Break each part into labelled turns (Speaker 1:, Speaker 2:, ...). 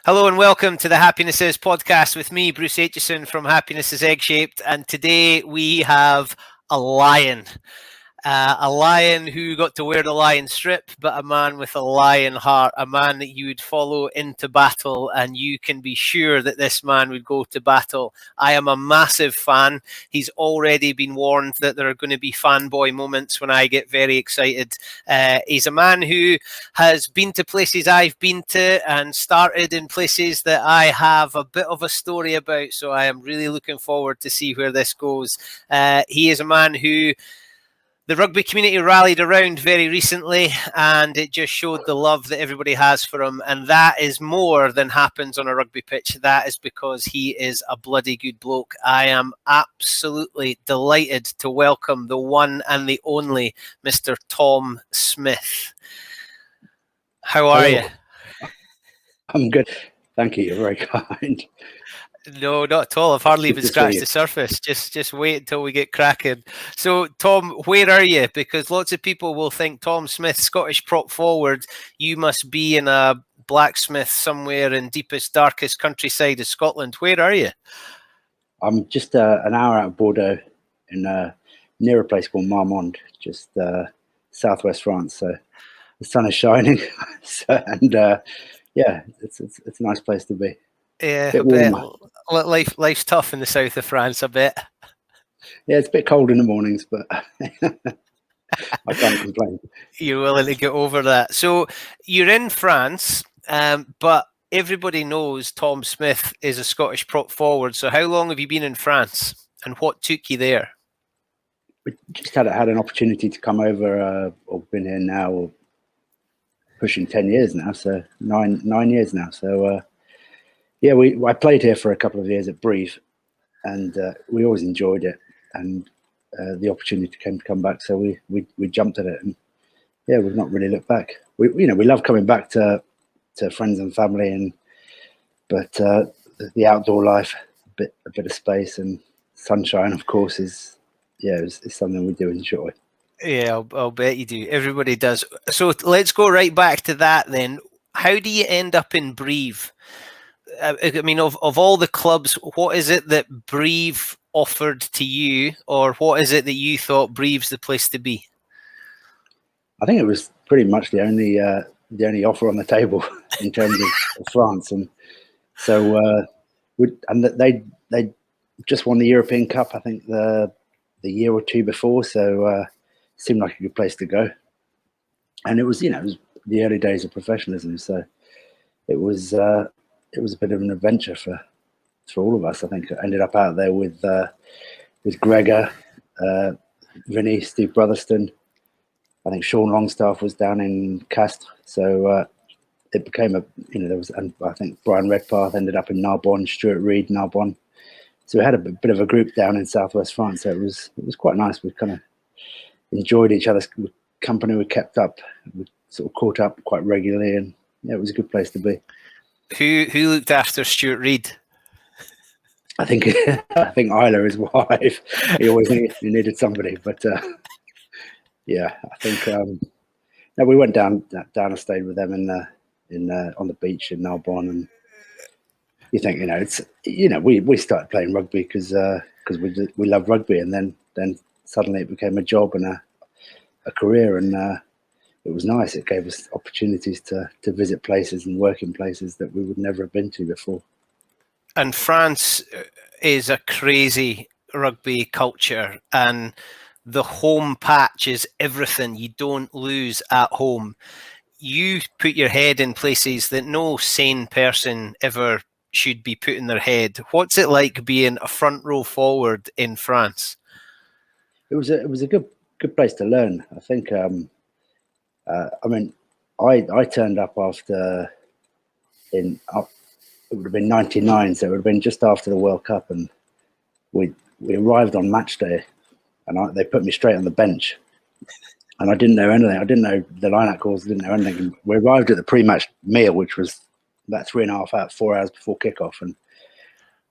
Speaker 1: Hello and welcome to the Happiness Is podcast with me, Bruce Aitchison from Happiness Is Egg Shaped. And today we have a lion. A lion who got to wear the lion strip, but a man with a lion heart, a man that you would follow into battle, and you can be sure that this man would go to battle. I am a massive fan. He's already been warned that there are going to be fanboy moments when I get very excited. He's a man who has been to places I've been to and started in places that I have a bit of a story about, so I am really looking forward to see where this goes. He is a man who the rugby community rallied around very recently, and it just showed the love that everybody has for him. And that is more than happens on a rugby pitch. That is because he is a bloody good bloke. I am absolutely delighted to welcome the one and the only Mr. Tom Smith. How are you?
Speaker 2: I'm good. Thank you. You're very kind.
Speaker 1: No, not at all. I've hardly even scratched the surface. Just wait until we get cracking. So, Tom, where are you? Because lots of people will think Tom Smith, Scottish prop forward, you must be in a blacksmith somewhere in deepest, darkest countryside of Scotland. Where are you?
Speaker 2: I'm just an hour out of Bordeaux in near a place called Marmande, just southwest France. So the sun is shining, and yeah, it's a nice place to be.
Speaker 1: Yeah, a bit. Life's tough in the south of France, a bit.
Speaker 2: Yeah, it's a bit cold in the mornings, but I can't complain.
Speaker 1: You're willing to get over that. So you're in France, but everybody knows Tom Smith is a Scottish prop forward. So how long have you been in France, and what took you there?
Speaker 2: We just had an opportunity to come over, or been here now, or pushing 10 years now, so nine years now. So yeah, I played here for a couple of years at Brive, and we always enjoyed it, and the opportunity came to come back, so we jumped at it, and yeah, we've not really looked back. We love coming back to friends and family, but the outdoor life, a bit of space and sunshine, of course, is something we do enjoy.
Speaker 1: Yeah, I'll bet you do. Everybody does. So let's go right back to that then. How do you end up in Brive? I mean, of all the clubs, what is it that Brive offered to you, or what is it that you thought Brive's the place to be?
Speaker 2: I think it was pretty much the only offer on the table in terms of France, and so they just won the European Cup, I think the year or two before, so seemed like a good place to go. And it was it was the early days of professionalism, so it was a bit of an adventure for all of us. I think I ended up out there with Gregor, Vinny, Steve Brotherston. I think Sean Longstaff was down in Castres. So it became and I think Brian Redpath ended up in Narbonne, Stuart Reid, Narbonne. So we had a bit of a group down in southwest France. So it was quite nice. We kind of enjoyed each other's company. We kept up. We sort of caught up quite regularly, and yeah, it was a good place to be.
Speaker 1: Who looked after Stuart Reid?
Speaker 2: I think Isla, his wife. He always needed somebody, but yeah, I think no, we went down and stayed with them on the beach in Narbonne, and you think it's we started playing rugby because we love rugby, and then suddenly it became a job and a career, and it was nice. It gave us opportunities to visit places and work in places that we would never have been to before.
Speaker 1: And France is a crazy rugby culture, and the home patch is everything. You don't lose at home. You put your head in places that no sane person ever should be putting their head. What's it like being a front row forward in France?
Speaker 2: It was a good place to learn. I think. I mean, I turned up after it would have been 99, so it would have been just after the World Cup, and we arrived on match day, and they put me straight on the bench, and I didn't know anything. I didn't know the line-out calls. I didn't know anything. And we arrived at the pre-match meal, which was about 4 hours before kickoff, and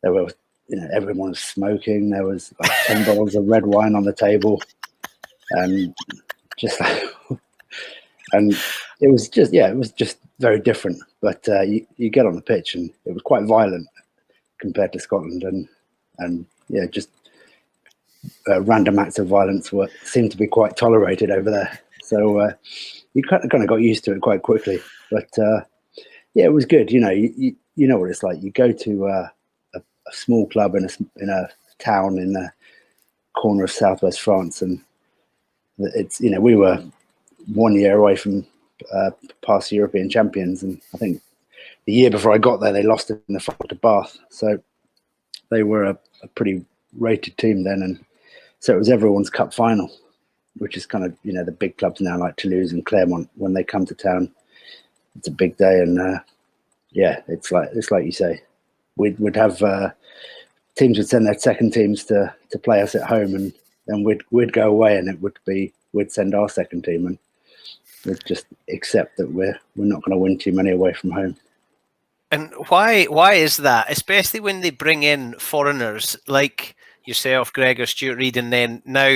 Speaker 2: there were everyone was smoking. There was like 10 bottles of red wine on the table, and just. And it was just very different. But you get on the pitch, and it was quite violent compared to Scotland, and yeah, just random acts of violence seemed to be quite tolerated over there. So you kind of got used to it quite quickly. But yeah, it was good. You know what it's like. You go to a small club in a town in the corner of southwest France, and it's we were 1 year away from past European champions, and I think the year before I got there, they lost in the final to Bath. So they were a pretty rated team then, and so it was everyone's cup final, which is kind of the big clubs now like Toulouse and Clermont. When they come to town, it's a big day, and yeah, it's like you say, we'd have teams would send their second teams to play us at home, and then we'd go away, and we'd send our second team, and we'd just accept that we're not going to win too many away from home.
Speaker 1: And why is that? Especially when they bring in foreigners like yourself, Gregor, Stuart Reid, and then now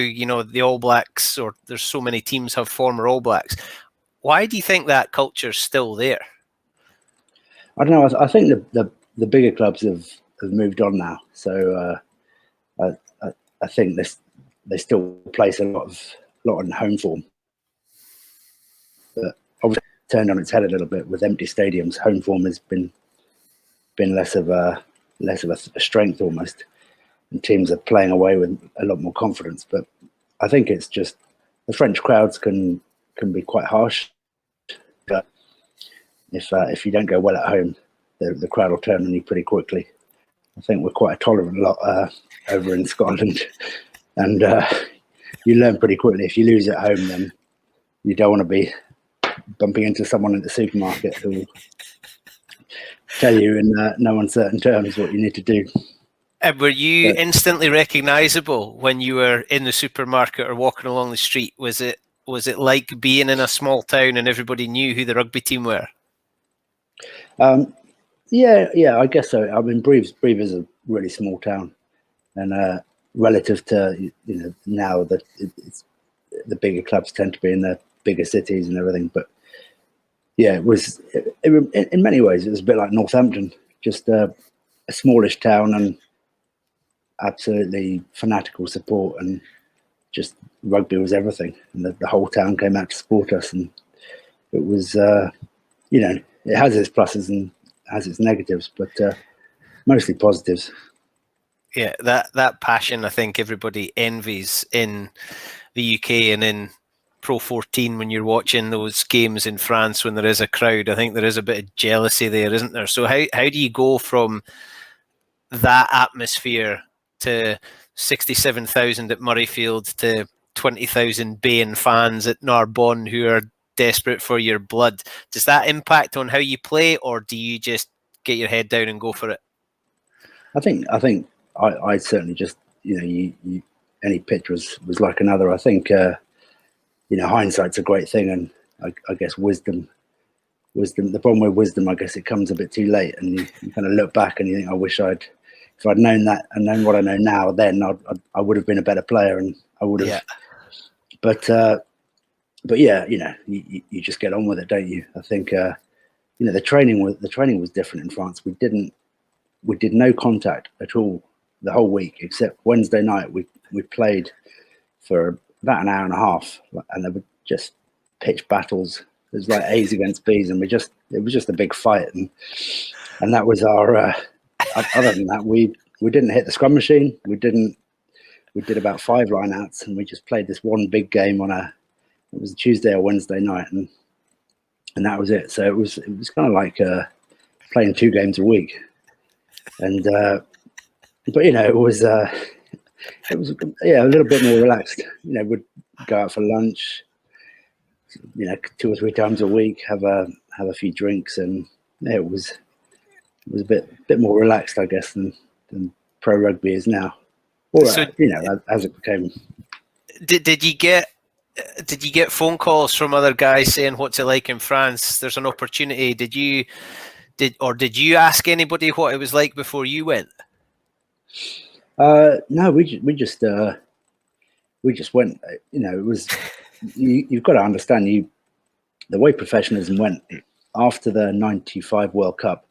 Speaker 1: the All Blacks, or there's so many teams have former All Blacks. Why do you think that culture's still there?
Speaker 2: I don't know. I think the bigger clubs have moved on now, so I think they still place a lot on home form, but obviously turned on its head a little bit with empty stadiums. Home form has been less of a strength almost, and teams are playing away with a lot more confidence. But I think it's just the French crowds can be quite harsh. But if you don't go well at home, the crowd will turn on you pretty quickly. I think we're quite a tolerant lot over in Scotland, and you learn pretty quickly. If you lose at home, then you don't want to be bumping into someone at the supermarket who will tell you in no uncertain terms what you need to do.
Speaker 1: And were you instantly recognisable when you were in the supermarket or walking along the street? Was it like being in a small town and everybody knew who the rugby team were?
Speaker 2: Yeah, I guess so. I mean, Brive is a really small town, and relative to now that the bigger clubs tend to be in the bigger cities and everything. But yeah, it was in many ways it was a bit like Northampton, just a smallish town, and absolutely fanatical support, and just rugby was everything, and the whole town came out to support us, and it was it has its pluses and has its negatives, but mostly positives.
Speaker 1: Yeah, that passion I think everybody envies in the UK and in Pro 14 when you're watching those games in France when there is a crowd. I think there is a bit of jealousy there, isn't there? So how do you go from that atmosphere to 67,000 at Murrayfield to 20,000 baying fans at Narbonne who are desperate for your blood? Does that impact on how you play, or do you just get your head down and go for it? I
Speaker 2: think I certainly just any pitch was like another. I think hindsight's a great thing, and I guess wisdom. The problem with wisdom, I guess it comes a bit too late, and you kind of look back and you think, I wish if I'd known that and known what I know now, then I would have been a better player, and I would have. Yeah. But yeah, you just get on with it, don't you? I think the training was different in France. We did no contact at all the whole week, except Wednesday night we played for about an hour and a half, and there were just pitch battles. It was like A's against B's, and it was just a big fight, and that was our. Other than that, we didn't hit the scrum machine. We did about 5 lineouts, and we just played this one big game it was a Tuesday or Wednesday night, and that was it. So it was kind of like playing 2 games a week, and but it was a little bit more relaxed. We'd go out for lunch, 2 or 3 times a week, have a few drinks, and it was a bit more relaxed, I guess, than pro rugby is now. Or so, as it became.
Speaker 1: Did you get phone calls from other guys saying, what's it like in France? There's an opportunity. Did you ask anybody what it was like before you went?
Speaker 2: No, we just went. It was you've got to understand the way professionalism went. after the '95 World Cup,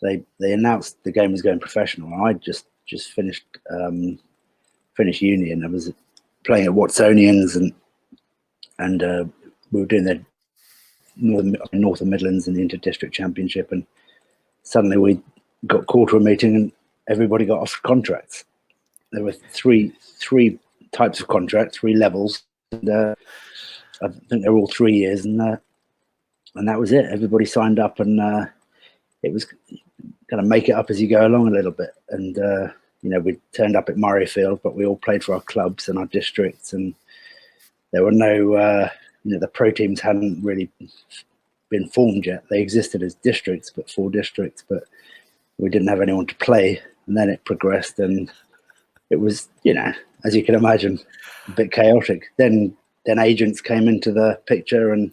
Speaker 2: they announced the game was going professional. And I just finished uni, and I was playing at Watsonians, and we were doing the North and Midlands and the Inter-District Championship, and suddenly we got called to a meeting and everybody got offered contracts. There were three types of contracts, 3 levels, and I think they were all 3 years, and that was it. Everybody signed up, and it was kind of make it up as you go along a little bit. And we turned up at Murrayfield, but we all played for our clubs and our districts, and there were no the pro teams hadn't really been formed yet. They existed as districts, but 4 districts, but we didn't have anyone to play. And then it progressed, and it was, as you can imagine, a bit chaotic. Then agents came into the picture, and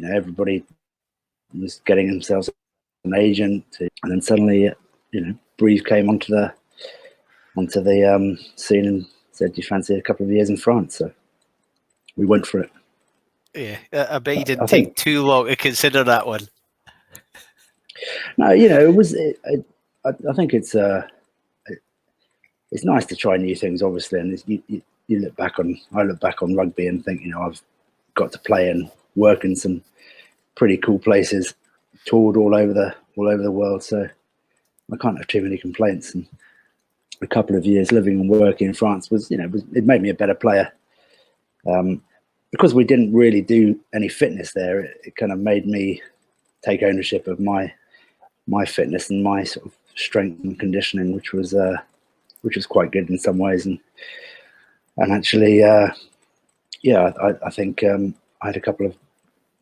Speaker 2: everybody was getting themselves an agent, and then suddenly Breeze came onto the scene and said, "Do you fancy a couple of years in France?" So we went for it.
Speaker 1: Yeah, I bet you didn't take too long to consider that one.
Speaker 2: No, it was. I think it's nice to try new things, obviously, and you look back on. I look back on rugby and think, I've got to play and work in some pretty cool places, toured all over the world, so I can't have too many complaints. And a couple of years living and working in France was, it made me a better player. Because we didn't really do any fitness there, it kind of made me take ownership of my fitness and my sort of strength and conditioning, which was quite good in some ways. And actually, I think I had a couple of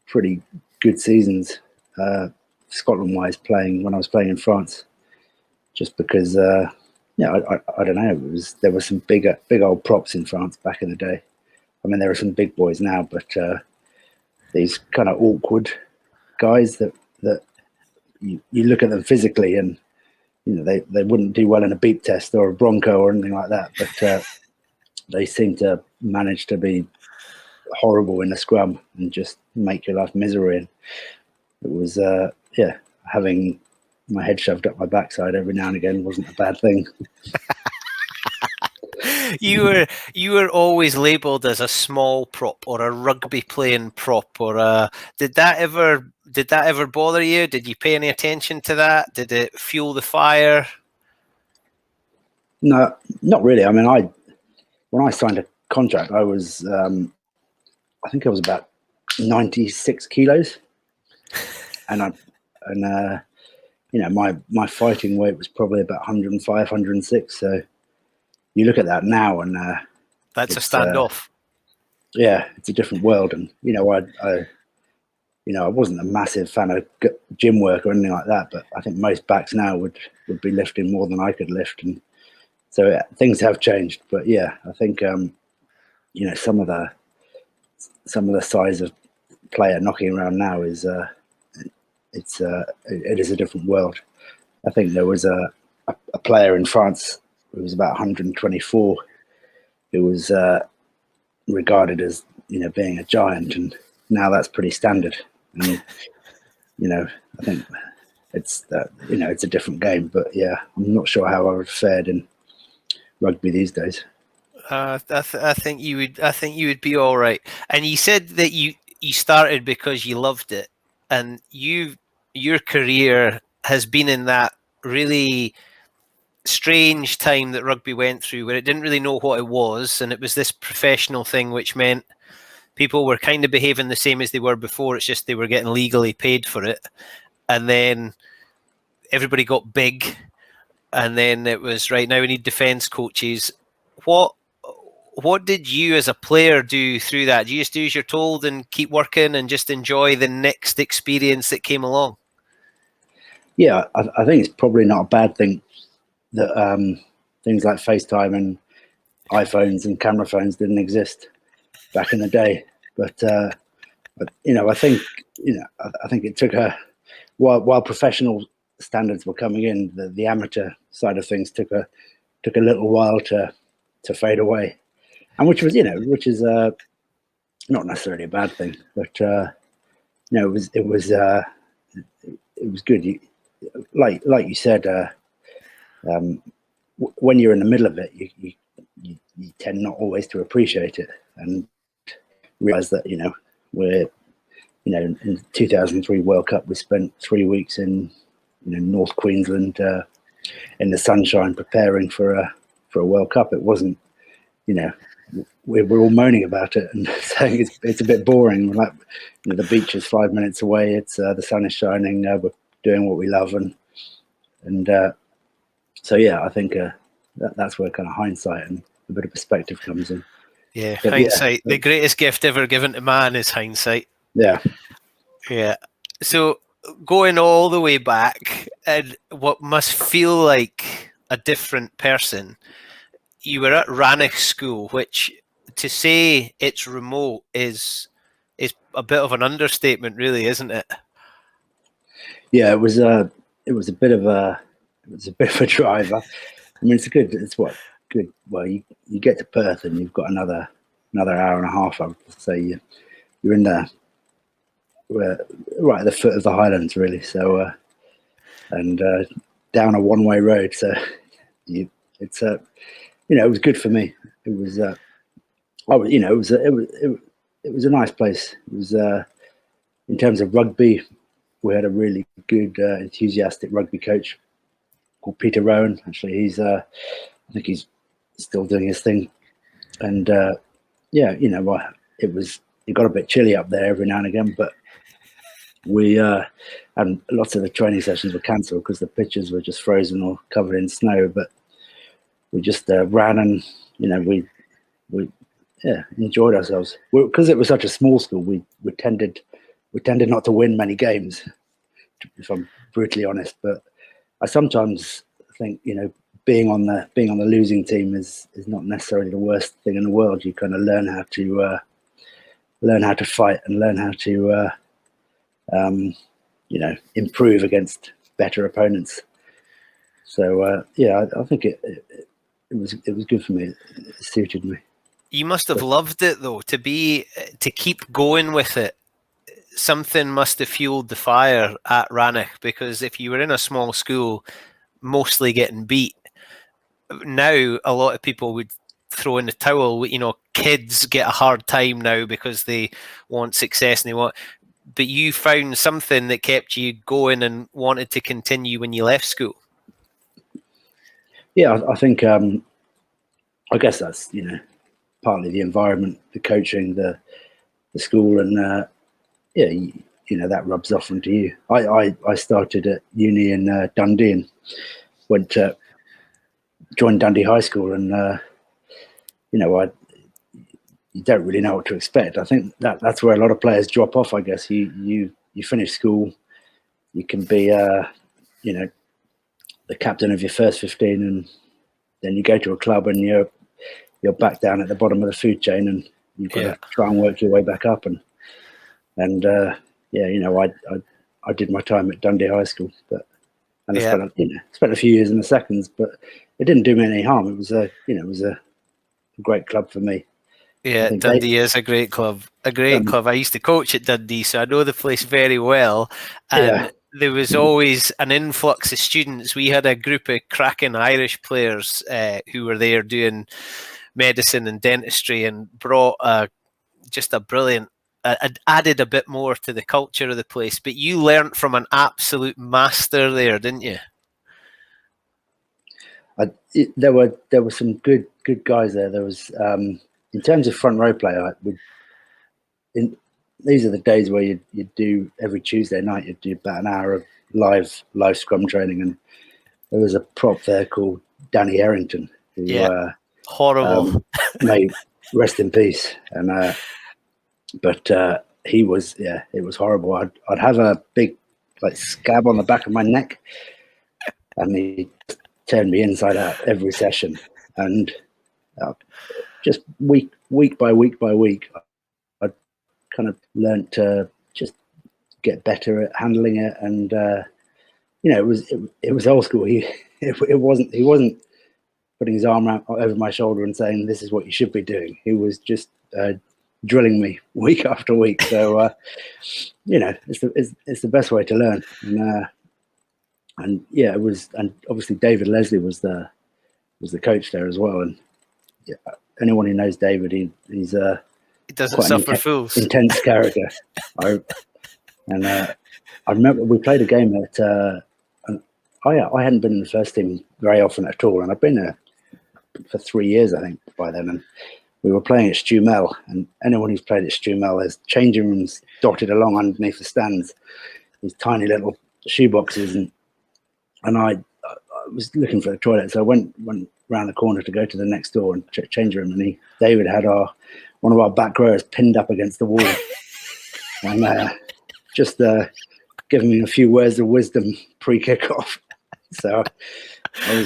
Speaker 2: pretty good seasons, Scotland-wise, when I was playing in France, just because, I don't know, there were some big old props in France back in the day. I mean, there are some big boys now, but these kind of awkward guys that you look at them physically, and they wouldn't do well in a beep test or a bronco or anything like that, but they seem to manage to be horrible in the scrum and just make your life misery. And it was having my head shoved up my backside every now and again wasn't a bad thing.
Speaker 1: You were always labelled as a small prop or a rugby playing prop, or did that ever bother you? Did you pay any attention to that? Did it fuel the fire?
Speaker 2: No, not really. I mean, when I signed a contract, I was I think I was about 96 kilos, and my fighting weight was probably about 105, 106. So you look at that now, and
Speaker 1: that's a standoff.
Speaker 2: It's a different world. And I wasn't a massive fan of gym work or anything like that, but I think most backs now would be lifting more than I could lift, and so things have changed. But I think some of the size of player knocking around now is it is a different world. I think there was a player in France who was about 124, who was regarded as being a giant, and now that's pretty standard. And I think it's it's a different game, but I'm not sure how I would have fared in rugby these days.
Speaker 1: I think you would be all right. And you said that you started because you loved it, and your career has been in that really strange time that rugby went through, where it didn't really know what it was, and it was this professional thing, which meant people were kind of behaving the same as they were before. It's just they were getting legally paid for it, and then everybody got big, and then it was right now we need defence coaches. What did you as a player do through that? Do you just do as you're told and keep working and just enjoy the next experience that came along?
Speaker 2: Yeah, I think it's probably not a bad thing that things like FaceTime and iPhones and camera phones didn't exist back in the day. But I think it took while professional standards were coming in, the amateur side of things took a little while to fade away, and which is not necessarily a bad thing, but it was good. Like you said, when you're in the middle of it, you tend not always to appreciate it and realize that we're in the 2003 World Cup, we spent 3 weeks in North Queensland in the sunshine preparing for a World Cup. It wasn't, we're all moaning about it and saying it's a bit boring. Like, the beach is 5 minutes away. It's the sun is shining. We're doing what we love, and so yeah, I think that's where kind of hindsight and a bit of perspective comes in.
Speaker 1: Yeah, but hindsight. The greatest gift ever given to man is hindsight.
Speaker 2: Yeah.
Speaker 1: Yeah. So going all the way back, and what must feel like a different person, you were at Rannoch School, which to say it's remote is a bit of an understatement, really, isn't it?
Speaker 2: Yeah, it was a bit of a drive. I mean, it's good. Well, you get to Perth and you've got another hour and a half. I would say you're in there, right at the foot of the Highlands, really. So, and down a one-way road. So, it was good for me. It was, it was a nice place. It was in terms of rugby, we had a really good, enthusiastic rugby coach called Peter Rowan. Actually, I think he's still doing his thing. And it got a bit chilly up there every now and again, but we and lots of the training sessions were cancelled because the pitches were just frozen or covered in snow. But we just ran and we enjoyed ourselves because it was such a small school. We tended not to win many games, if I'm brutally honest. But I sometimes think being on the losing team is not necessarily the worst thing in the world. You kind of learn how to fight and learn how to improve against better opponents. So I think it was good for me. It suited me.
Speaker 1: You must have loved it though, to keep going with it. Something must have fueled the fire at Rannoch, because if you were in a small school mostly getting beat, now a lot of people would throw in the towel. Kids get a hard time now because they want success and but you found something that kept you going and wanted to continue when you left school.
Speaker 2: Yeah, I think I guess that's partly the environment, the coaching, the school, and that rubs off onto you. I started at uni in Dundee and went to joined Dundee High School, and you don't really know what to expect. I think that's where a lot of players drop off. I guess you finish school, you can be the captain of your first 15, and then you go to a club and you're back down at the bottom of the food chain, and you've got to try and work your way back up. And I did my time at Dundee High School, I spent a few years in the seconds, but it didn't do me any harm. It was a great club for me.
Speaker 1: Yeah, Dundee is a great club. Club. I used to coach at Dundee, so I know the place very well. And there was always an influx of students. We had a group of cracking Irish players who were there doing medicine and dentistry, and brought just a brilliant, added a bit more to the culture of the place. But you learnt from an absolute master there, didn't you?
Speaker 2: There were some good guys there. There was in terms of front row play, these are the days where you do every Tuesday night. You do about an hour of live scrum training, and there was a prop there called Danny Errington, who
Speaker 1: horrible,
Speaker 2: may rest in peace. And but he was it was horrible. I'd have a big scab on the back of my neck, and he turned me inside out every session, and just week by week, I kind of learned to just get better at handling it. And it was old school. He wasn't putting his arm over my shoulder and saying, "This is what you should be doing." He was just drilling me week after week. So it's the best way to learn. And yeah, it was. And obviously David Leslie was the coach there as well. And yeah, anyone who knows David, he's
Speaker 1: He doesn't
Speaker 2: quite
Speaker 1: suffer fools.
Speaker 2: intense character. I remember we played a game at. And I hadn't been in the first team very often at all, and I've been there for 3 years, I think, by then. And we were playing at Stumel, and anyone who's played at Stumel, there's changing rooms dotted along underneath the stands, these tiny little shoeboxes, and I was looking for the toilet, so I went round the corner to go to the next door and change room, and David had one of our back rowers pinned up against the wall, and just giving me a few words of wisdom pre-kickoff. So I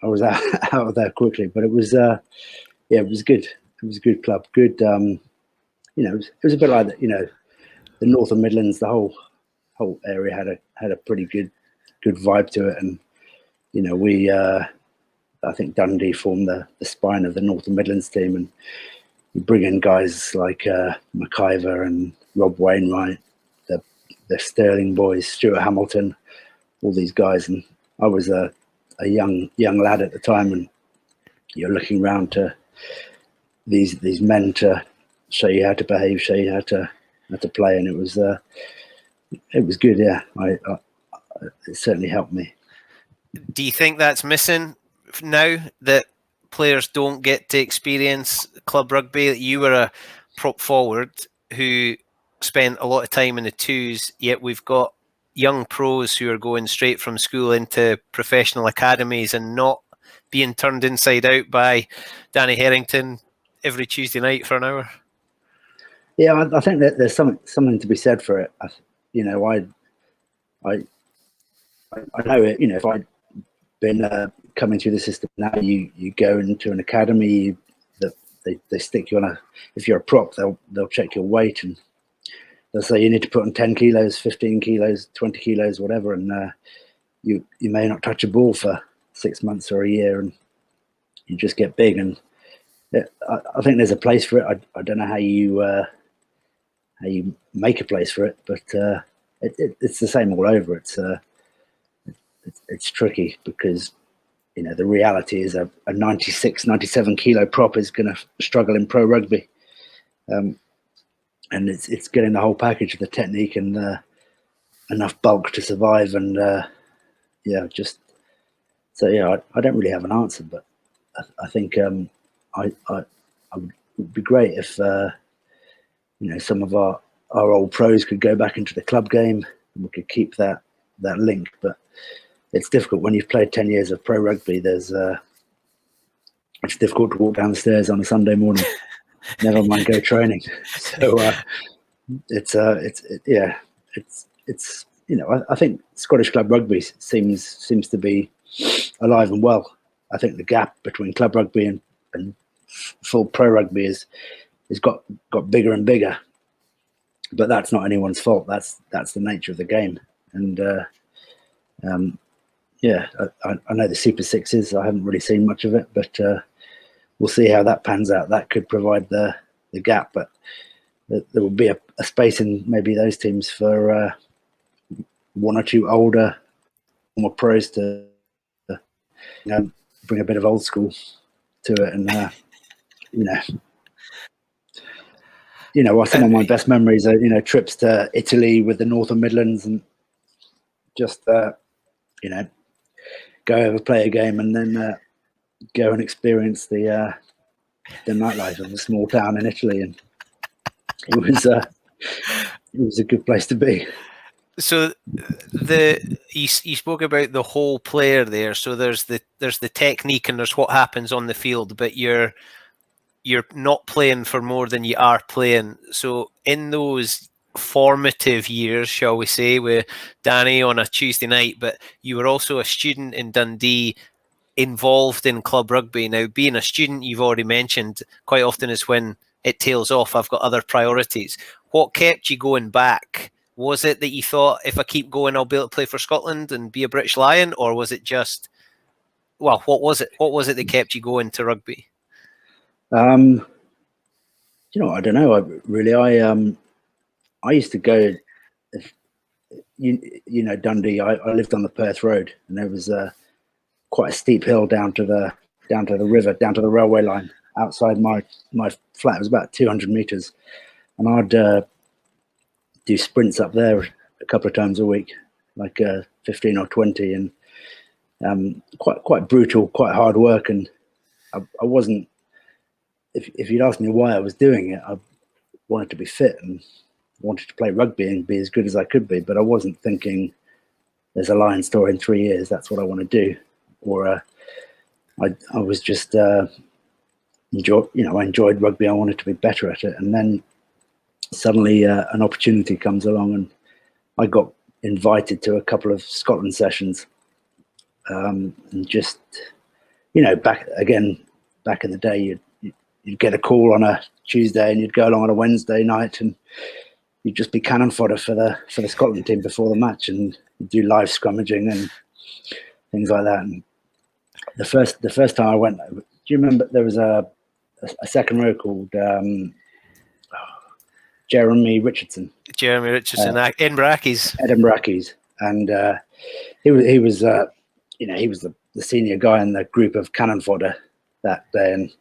Speaker 2: was out of there quickly, but it was it was good. It was a good club. Good, it was a bit like the North and Midlands. The whole area had a pretty good vibe to it, and we I think Dundee formed the spine of the North and Midlands team, and you bring in guys like McIver and Rob Wainwright, the Sterling boys, Stuart Hamilton, all these guys, and I was a young lad at the time, and you're looking around to these men to show you how to behave, show you how to play, and it was good. Yeah, it certainly helped me.
Speaker 1: Do you think that's missing now, that players don't get to experience club rugby? You were a prop forward who spent a lot of time in the twos, yet we've got young pros who are going straight from school into professional academies and not being turned inside out by Danny Harrington every Tuesday night for an hour.
Speaker 2: Yeah, I think that there's something to be said for it. I know it. If I'd been coming through the system now, you go into an academy that they stick you on if you're a prop, they'll check your weight, and they'll say you need to put on 10 kilos, 15 kilos, 20 kilos, whatever, and you may not touch a ball for 6 months or a year, and you just get big. And I think there's a place for it. I don't know how you make a place for it, but it's the same all over. It's tricky because the reality is a 96, 97 kilo prop is going to struggle in pro rugby, and it's getting the whole package of the technique and enough bulk to survive. And I don't really have an answer, but I think it would be great if some of our old pros could go back into the club game and we could keep that link. But it's difficult when you've played 10 years of pro rugby. It's difficult to walk down the stairs on a Sunday morning, never mind go training. So I think Scottish club rugby seems to be alive and well. I think the gap between club rugby and full pro rugby has got bigger and bigger, but that's not anyone's fault. That's the nature of the game. And I know the Super Sixes. I haven't really seen much of it, but we'll see how that pans out. That could provide the gap, but there will be a space in maybe those teams for one or two older, more pros to bring a bit of old school to it. And some of my best memories are trips to Italy with the North and Midlands, and just go over, play a game, and then go and experience the nightlife of a small town in Italy, and it was a good place to be.
Speaker 1: So you spoke about the whole player there. So there's the technique and there's what happens on the field, but you're not playing for more than you are playing. So in those formative years, shall we say, with Danny on a Tuesday night, but you were also a student in Dundee, involved in club rugby. Now, being a student, you've already mentioned, quite often is when it tails off. I've got other priorities. What kept you going back? Was it that you thought, if I keep going, I'll be able to play for Scotland and be a British Lion? Or was it just, what was it? What was it that kept you going to rugby?
Speaker 2: I don't know. I used to go, Dundee. I lived on the Perth Road, and there was quite a steep hill down to the river, down to the railway line outside my flat. It was about 200 meters, and I'd do sprints up there a couple of times a week, like 15 or 20, and quite brutal, quite hard work. And I wasn't. If you'd asked me why I was doing it, I wanted to be fit and wanted to play rugby and be as good as I could be, but I wasn't thinking there's a Lions tour in 3 years, that's what I want to do. Or I was just I enjoyed rugby. I wanted to be better at it, and then suddenly an opportunity comes along, and I got invited to a couple of Scotland sessions, and just back in the day, you'd get a call on a Tuesday and you'd go along on a Wednesday night, and you'd just be cannon fodder for the Scotland team before the match, and you'd do live scrummaging and things like that. And the first time I went, do you remember there was a second row called Jeremy Richardson?
Speaker 1: Jeremy Richardson, Edinburgh Accies.
Speaker 2: And he was the senior guy in the group of cannon fodder that day, and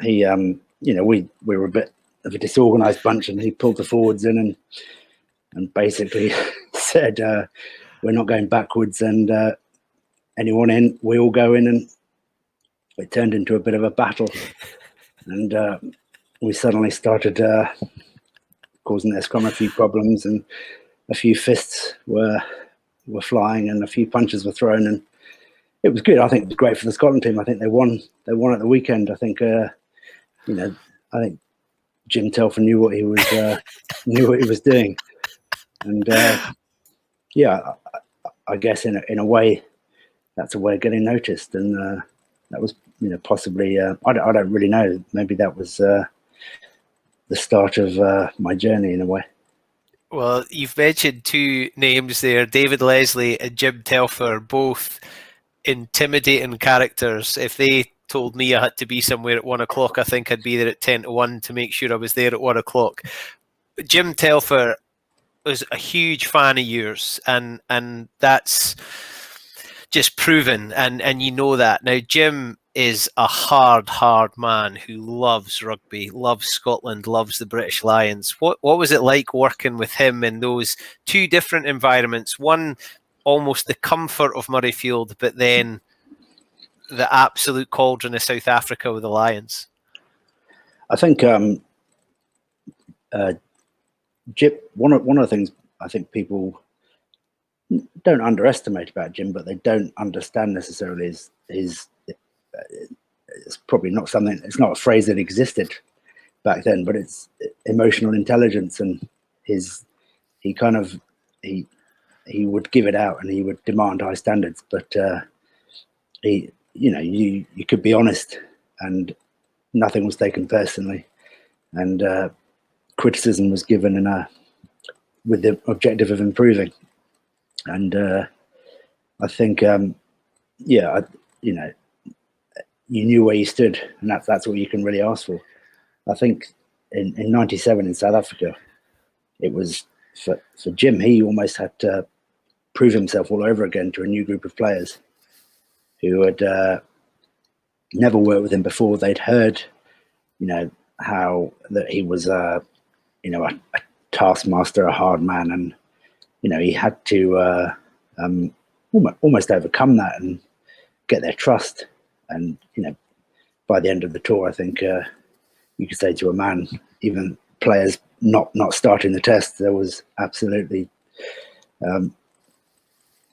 Speaker 2: he we were a bit of a disorganized bunch, and he pulled the forwards in and basically said, we're not going backwards, and anyone in, we all go in. And it turned into a bit of a battle, and we suddenly started causing their scrum a few problems, and a few fists were flying, and a few punches were thrown, and it was good. I think it was great for the Scotland team. I think they won at the weekend. I think I think Jim Telfer knew what he was doing, and I guess in a way that's a way of getting noticed, and that was possibly I don't really know. Maybe that was the start of my journey in a way.
Speaker 1: Well, you've mentioned two names there, David Leslie and Jim Telfer, both intimidating characters. If they told me I had to be somewhere at 1 o'clock, I think I'd be there at 10 to 1 to make sure I was there at 1 o'clock. Jim Telfer was a huge fan of yours, and that's just proven, and you know that. Now, Jim is a hard man who loves rugby, loves Scotland, loves the British Lions. What was it like working with him in those two different environments? One, almost the comfort of Murrayfield, but then the absolute cauldron of South Africa with the Lions.
Speaker 2: I think Jim, one of the things I think people don't underestimate about Jim, but they don't understand necessarily is it's probably not something. It's not a phrase that existed back then, but it's emotional intelligence, and he would give it out, and he would demand high standards, but you could be honest, and nothing was taken personally, and criticism was given with the objective of improving. And I think you knew where you stood, and that's what you can really ask for. I think in '97 in South Africa, it was for Jim. He almost had to prove himself all over again to a new group of players who had never worked with him before. They'd heard, how that he was a taskmaster, a hard man, and he had to almost overcome that and get their trust. And by the end of the tour, I think you could say to a man, even players not starting the test, there was absolutely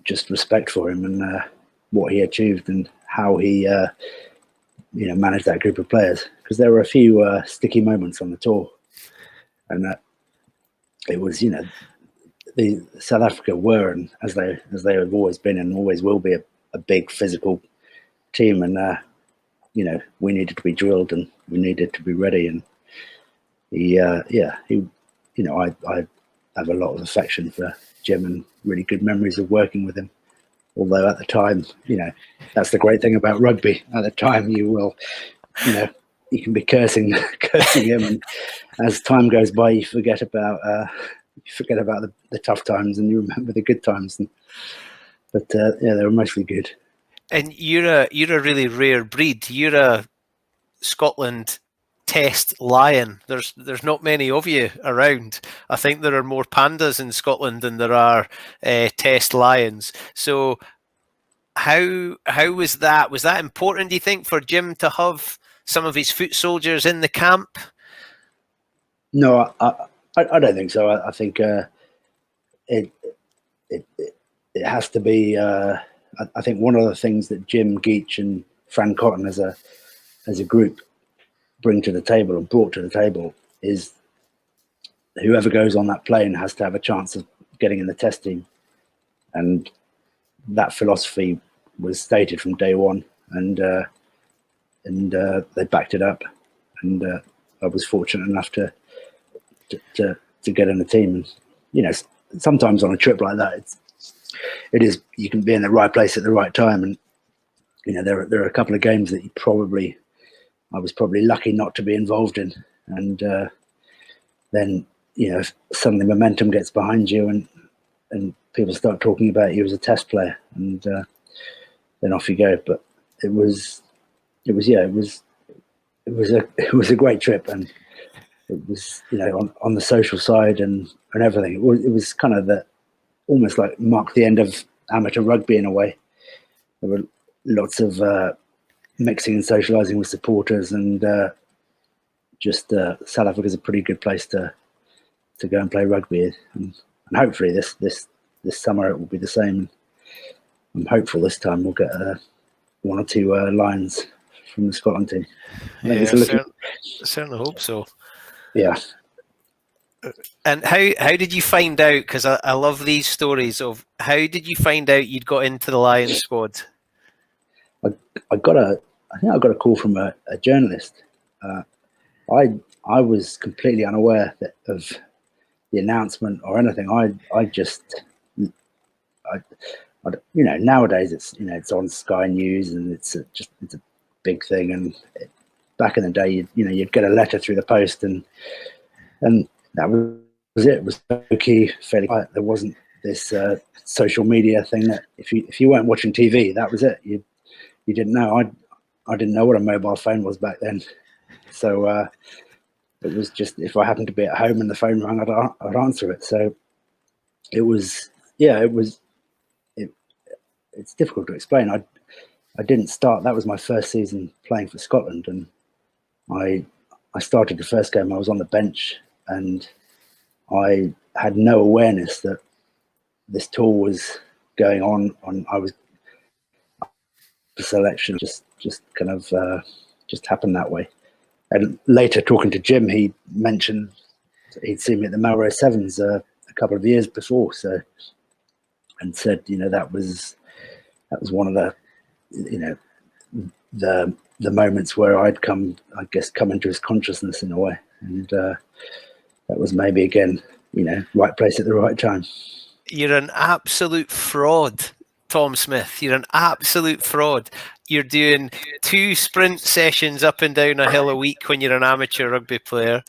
Speaker 2: just respect for him and what he achieved and how he managed that group of players. Because there were a few sticky moments on the tour, and it was the South Africa were, and as they have always been and always will be, a big physical team, and we needed to be drilled and we needed to be ready. And I have a lot of affection for Jim and really good memories of working with him. Although at the time, that's the great thing about rugby. At the time, you will, be cursing him, and as time goes by, you forget about the tough times and you remember the good times. But they were mostly good.
Speaker 1: And you're a really rare breed. You're a Scotland Test lion. There's not many of you around. I think there are more pandas in Scotland than there are Test lions. So how was that? Was that important, do you think, for Jim to have some of his foot soldiers in the camp?
Speaker 2: No, I don't think so. I think it has to be. I think one of the things that Jim Geach and Fran Cotton as a group bring to the table and brought to the table is whoever goes on that plane has to have a chance of getting in the test team, and that philosophy was stated from day one, and they backed it up, and I was fortunate enough to get in the team. And sometimes on a trip like that, it is you can be in the right place at the right time, and there are a couple of games that I was probably lucky not to be involved in, and then suddenly momentum gets behind you, and people start talking about you as a test player, and then off you go. But it was a great trip, and it was on the social side and everything. It was kind of almost like marked the end of amateur rugby in a way. There were lots of mixing and socialising with supporters, and South Africa's a pretty good place to go and play rugby, and hopefully this summer it will be the same. I'm hopeful this time we'll get one or two Lions from the Scotland team.
Speaker 1: I certainly hope so.
Speaker 2: Yeah.
Speaker 1: And how did you find out? Because I love these stories of how did you find out you'd got into the Lions squad?
Speaker 2: I think I got a call from a journalist. I was completely unaware of the announcement or anything. Nowadays it's on Sky News and it's a big thing. And back in the day, you'd get a letter through the post, and that was it. It was okay, fairly quiet. There wasn't this social media thing that if you weren't watching TV, that was it. You didn't know. I didn't know what a mobile phone was back then, so it was just if I happened to be at home and the phone rang, I'd answer it. So it was, it's difficult to explain. I didn't start. That was my first season playing for Scotland, and I started the first game. I was on the bench, and I had no awareness that this tour was going on. I was the selection just kind of just happened that way. And later, talking to Jim, he mentioned he'd seen me at the Melrose Sevens a couple of years before, and said that was one of the moments where I'd come into his consciousness in a way, and that was maybe again right place at the right time.
Speaker 1: You're an absolute fraud, Tom Smith. You're an absolute fraud. You're doing 2 sprint sessions up and down a hill a week when you're an amateur rugby player.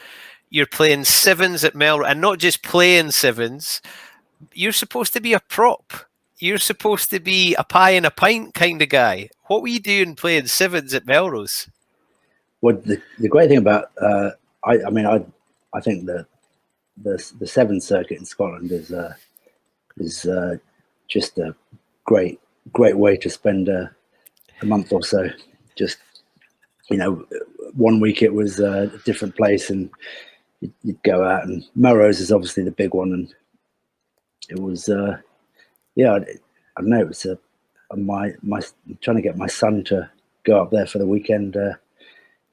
Speaker 1: You're playing sevens at Melrose, and not just playing sevens. You're supposed to be a prop. You're supposed to be a pie in a pint kind of guy. What were you doing playing sevens at Melrose?
Speaker 2: Well, the great thing about I think the seven circuit in Scotland is just a great way to spend a month or so. Just 1 week it was a different place, and you'd go out, and Melrose is obviously the big one, and it was I don't know, it was my trying to get my son to go up there for the weekend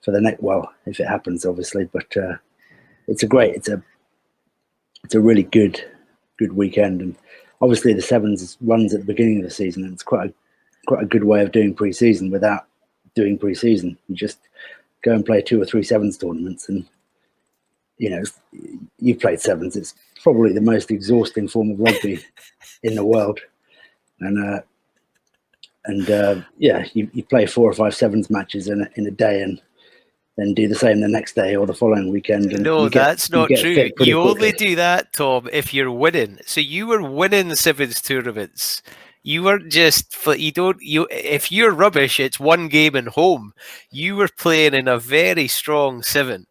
Speaker 2: for the next, well, if it happens obviously, but it's a really good weekend. And obviously the sevens runs at the beginning of the season, and it's quite a good way of doing pre-season without doing pre-season. You just go and play 2 or 3 sevens tournaments, and you've played sevens. It's probably the most exhausting form of rugby in the world, and you play 4 or 5 sevens matches in a day, and then do the same the next day or the following weekend, and
Speaker 1: No, that's
Speaker 2: you
Speaker 1: not
Speaker 2: get
Speaker 1: true.
Speaker 2: fit pretty
Speaker 1: You
Speaker 2: quickly.
Speaker 1: only do that, Tom, if you're winning. So you were winning sevens tournaments. You weren't just if you're rubbish, it's one game in home. You were playing in a very strong seven.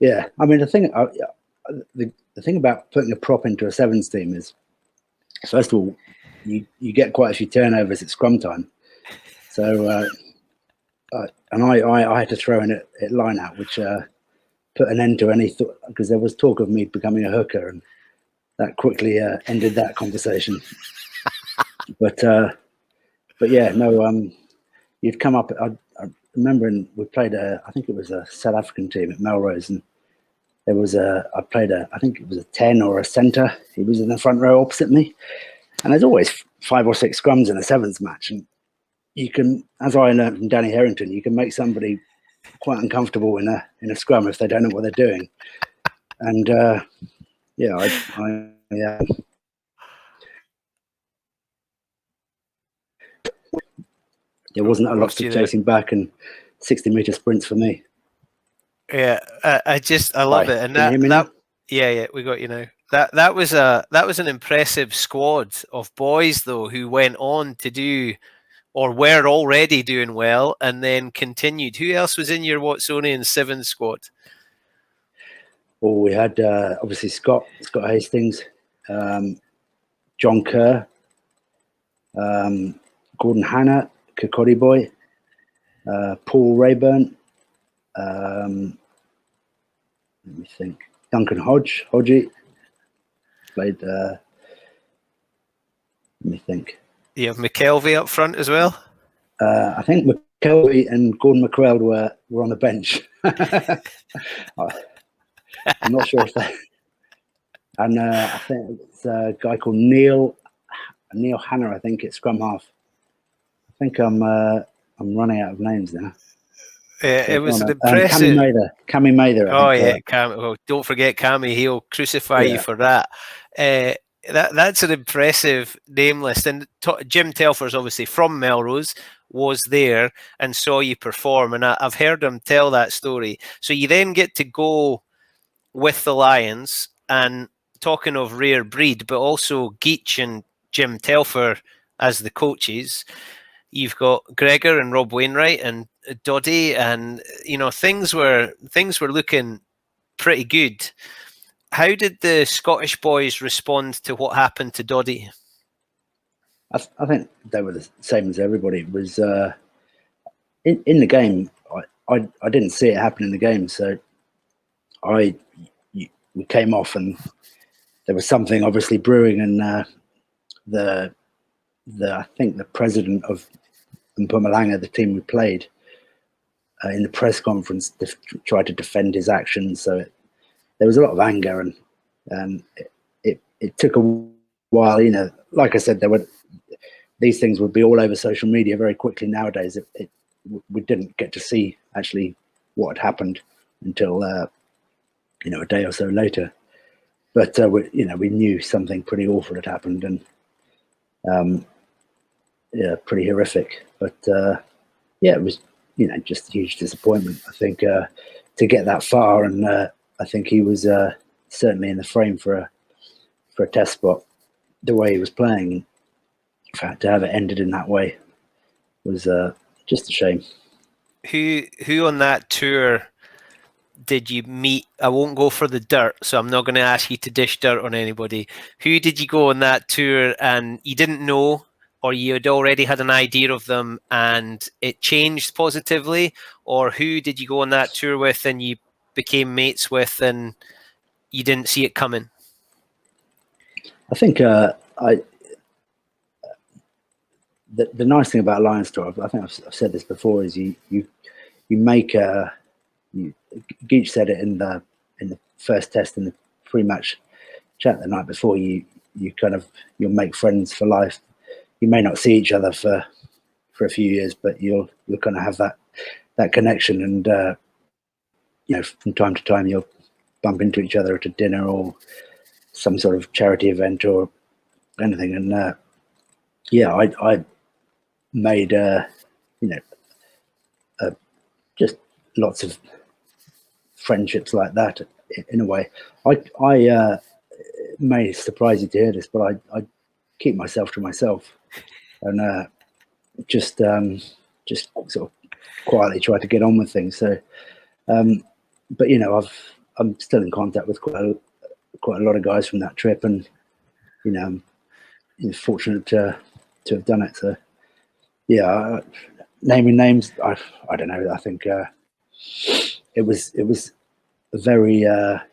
Speaker 2: Yeah, I mean the thing about putting a prop into a sevens team is, first of all, you get quite a few turnovers at scrum time. So and I had to throw in a line out, which put an end to any thought, because there was talk of me becoming a hooker, and that quickly ended that conversation. But yeah, no, you'd come up. I remember we played I think it was a South African team at Melrose, and there was I think it was a 10 or a centre. He was in the front row opposite me, and there's always 5 or 6 scrums in a sevens match, and you can, as I learned from Danny Harrington, you can make somebody quite uncomfortable in a scrum if they don't know what they're doing. And yeah, there wasn't a lot of chasing back and 60-meter sprints for me.
Speaker 1: Yeah, I love it, and
Speaker 2: Can you hear me now?
Speaker 1: Yeah, we got you now. That was an impressive squad of boys though, who went on to do, or were already doing well, and then continued. Who else was in your Watsonian sevens squad?
Speaker 2: Well, we had obviously Scott Hastings, John Kerr, Gordon Hanna, Kokori Boy, Paul Rayburn, let me think, Duncan Hodgie played. Let me think.
Speaker 1: You have McKelvey up front as well.
Speaker 2: I think McKelvey and Gordon McCreld were on the bench. I'm not sure if they. And I think it's a guy called Neil Hanna. I think it's scrum half. I think I'm running out of names now.
Speaker 1: It was an impressive.
Speaker 2: Cammy Mather.
Speaker 1: Oh yeah, don't forget Cammy. He'll crucify you for that. That's an impressive name list. And Jim Telfer's obviously from Melrose, was there and saw you perform, and I've heard him tell that story. So you then get to go with the Lions, and talking of rare breed, but also Geach and Jim Telfer as the coaches. You've got Gregor and Rob Wainwright and Doddy, and things were looking pretty good. How did the Scottish boys respond to what happened to Doddy?
Speaker 2: I think they were the same as everybody. It was in the game. I didn't see it happen in the game, so we came off, and there was something obviously brewing, and I think the president of Mpumalanga, the team we played, in the press conference tried to defend his actions. So there was a lot of anger, and it took a while. Like I said, these things would be all over social media very quickly nowadays. We didn't get to see actually what had happened until a day or so later. But we knew something pretty awful had happened, and pretty horrific. But it was just a huge disappointment. I think to get that far, and I think he was certainly in the frame for a test spot. The way he was playing, in fact, to have it ended in that way was just a shame.
Speaker 1: Who on that tour did you meet? I won't go for the dirt, so I'm not going to ask you to dish dirt on anybody. Who did you go on that tour and you didn't know, or you had already had an idea of them and it changed positively? Or who did you go on that tour with and you became mates with and you didn't see it coming?
Speaker 2: I think the nice thing about Lions Tour, I think I've said this before, is you make Geach said it in the first test in the pre-match chat the night before. You'll make friends for life. You may not see each other for a few years, but you'll kind of have that connection, and from time to time you'll bump into each other at a dinner or some sort of charity event or anything. And I made just lots of friendships like that in a way. I may surprise you to hear this, but I keep myself to myself, and just sort of quietly try to get on with things. So, but you know, I'm still in contact with quite a lot of guys from that trip, and you know, I'm fortunate to have done it. So, yeah, naming names, I don't know. I think it was a very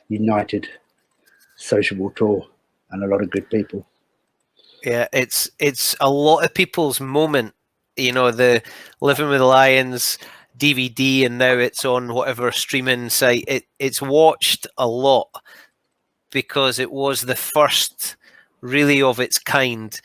Speaker 2: united, sociable tour, and a lot of good people.
Speaker 1: Yeah, it's a lot of people's moment. You know, the Living with the Lions DVD, and now it's on whatever streaming site. It's watched a lot because it was the first really of its kind.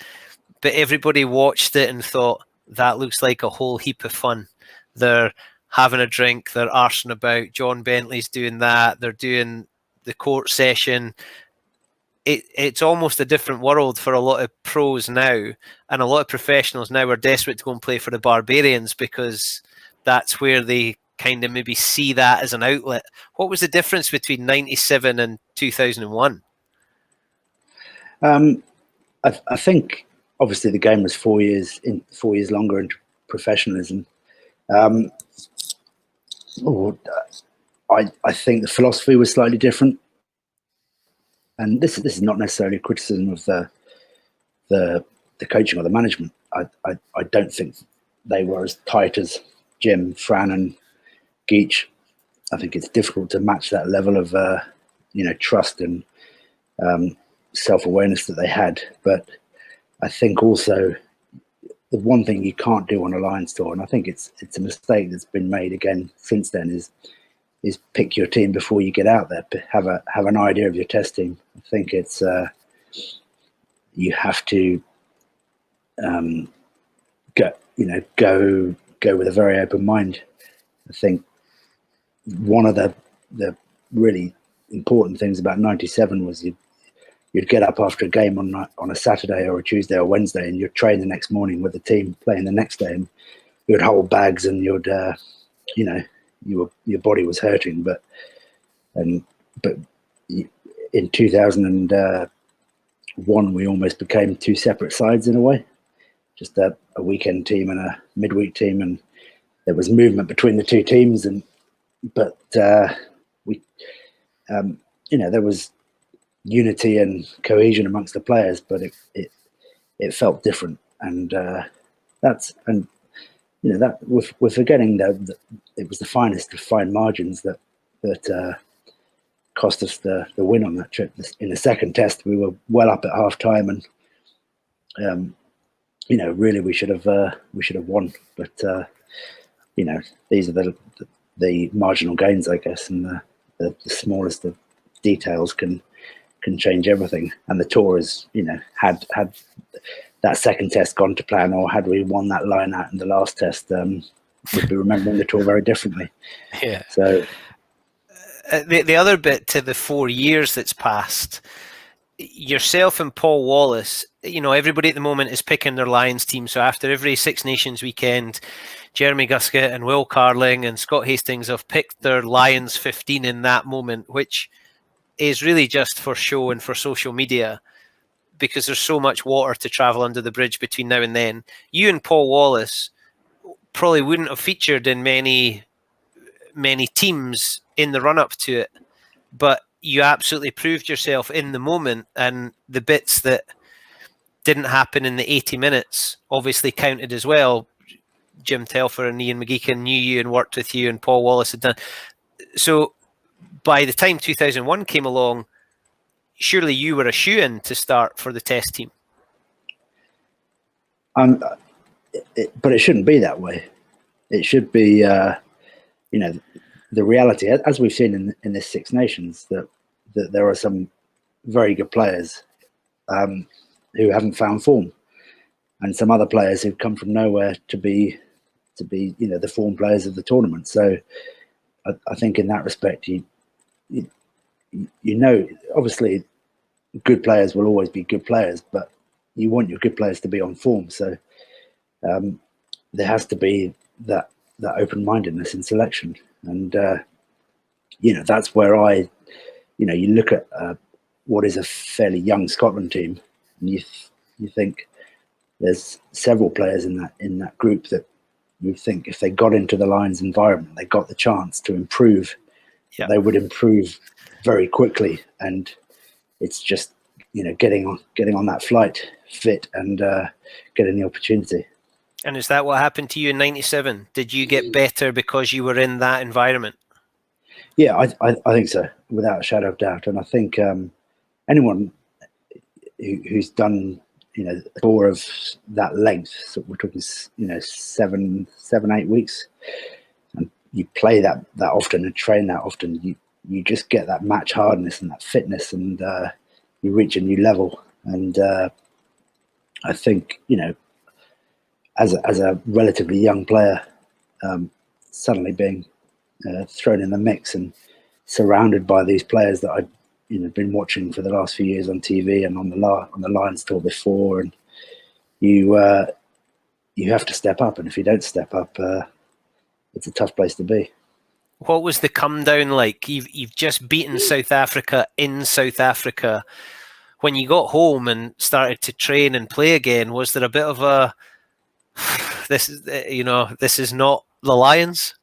Speaker 1: But everybody watched it and thought, that looks like a whole heap of fun. They're having a drink, they're arsing about. John Bentley's doing that. They're doing the court session. It's almost a different world for a lot of pros now, and a lot of professionals now are desperate to go and play for the Barbarians because that's where they kind of maybe see that as an outlet. What was the difference between 97 and 2001?
Speaker 2: I think obviously the game was 4 years longer into professionalism. I think the philosophy was slightly different, and this is not necessarily a criticism of the coaching or the management. I don't think they were as tight as Jim, Fran, and Geach. I think it's difficult to match that level of trust and self-awareness that they had. But I think also the one thing you can't do on a Lions tour, and I think it's a mistake that's been made again since then, is pick your team before you get out there. Have an idea of your test team. I think it's you have to go with a very open mind. I think one of the really important things about 97 was you'd get up after a game on a Saturday or a Tuesday or Wednesday, and you'd train the next morning with the team playing the next day, and you'd hold bags, and your body was hurting, but in 2001 we almost became two separate sides in a way, just a weekend team and a midweek team, and there was movement between the two teams, but there was unity and cohesion amongst the players, but it felt different, and that we're forgetting that it was the finest of fine margins that cost us the win on that trip. In the second test, we were well up at half time, and really we should have won, but these are the marginal gains, I guess, and the smallest of details can change everything. And the tour is, had that second test gone to plan, or had we won that line out in the last test, we'd be remembering the tour very differently.
Speaker 1: Yeah.
Speaker 2: So
Speaker 1: the other bit to the 4 years that's passed, yourself and Paul Wallace, everybody at the moment is picking their Lions team. So after every Six Nations weekend, Jeremy Guscott and Will Carling and Scott Hastings have picked their Lions 15 in that moment, which is really just for show and for social media, because there's so much water to travel under the bridge between now and then. You and Paul Wallace probably wouldn't have featured in many teams in the run-up to it, but you absolutely proved yourself in the moment, and the bits that didn't happen in the 80 minutes obviously counted as well. Jim Telfer and Ian McGeechan knew you and worked with you, and Paul Wallace had done. So by the time 2001 came along, surely you were a shoo-in to start for the test team.
Speaker 2: But it shouldn't be that way. It should be, the reality, as we've seen in this Six Nations, that there are some very good players who haven't found form, and some other players who've come from nowhere to be the form players of the tournament. So I think in that respect, obviously good players will always be good players, but you want your good players to be on form. So there has to be that open-mindedness in selection. And that's where you look at what is a fairly young Scotland team, and you think there's several players in that group that you think if they got into the Lions environment, they got the chance to improve, they would improve very quickly. And it's just getting on that flight, fit, and getting the opportunity.
Speaker 1: And is that what happened to you in '97? Did you get better because you were in that environment?
Speaker 2: Yeah, I think so, without a shadow of doubt. And I think anyone who's done a tour of that length, so we're talking 7-8 weeks, and you play that often and train that often, you just get that match hardness and that fitness, and you reach a new level. And I think as a relatively young player, suddenly being thrown in the mix and surrounded by these players that I'd been watching for the last few years on TV and on the Lions tour before, and you have to step up, and if you don't step up, it's a tough place to be.
Speaker 1: What was the come down like? You've just beaten South Africa in South Africa. When you got home and started to train and play again, was there a bit of a this is not the Lions?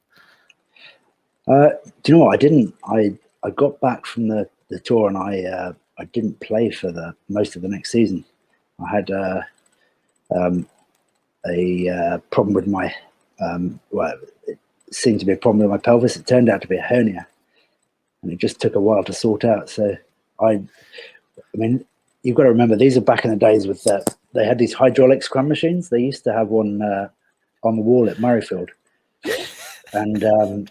Speaker 2: Do you know what? I didn't. I got back from the tour, and I didn't play for the most of the next season. I had a problem with my it seemed to be a problem with my pelvis. It turned out to be a hernia, and it just took a while to sort out. So I mean, you've got to remember, these are back in the days with they had these hydraulic scrum machines. They used to have one on the wall at Murrayfield, and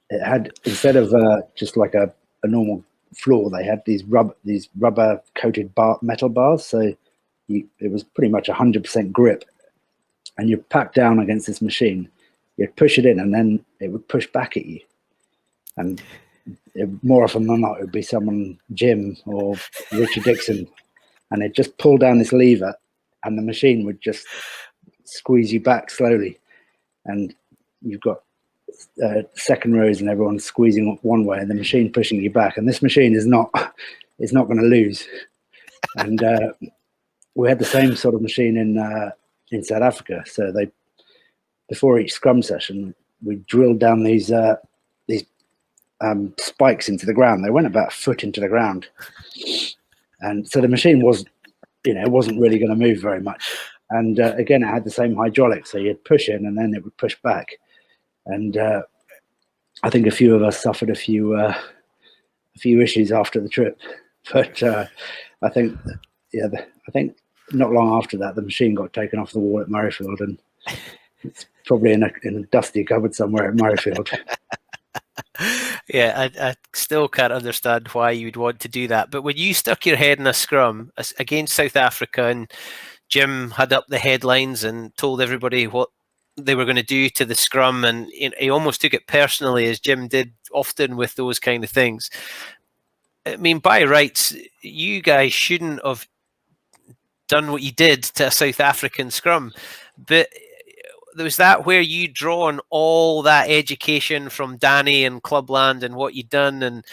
Speaker 2: it had, instead of just like a normal floor, they had these rubber coated metal bars. So it was pretty much 100% grip, and you're packed down against this machine. You'd push it in, and then it would push back at you. And more often than not, it would be someone, Jim or Richard Dixon, and they'd just pull down this lever, and the machine would just squeeze you back slowly. And you've got second rows and everyone squeezing up one way, and the machine pushing you back. And this machine is not going to lose. And we had the same sort of machine in South Africa. So before each scrum session, we drilled down these spikes into the ground. They went about a foot into the ground, and so the machine was, it wasn't really going to move very much. And again, it had the same hydraulics, so you'd push in and then it would push back. And I think a few of us suffered a few issues after the trip, but I think not long after that, the machine got taken off the wall at Murrayfield, and it's probably in a dusty cupboard somewhere at Murrayfield.
Speaker 1: Yeah, I still can't understand why you'd want to do that. But when you stuck your head in a scrum against South Africa, and Jim had up the headlines and told everybody what they were going to do to the scrum, and he almost took it personally, as Jim did often with those kind of things. I mean, by rights, you guys shouldn't have done what you did to a South African scrum, but was that where you drawn all that education from Danny and Clubland and what you'd done, and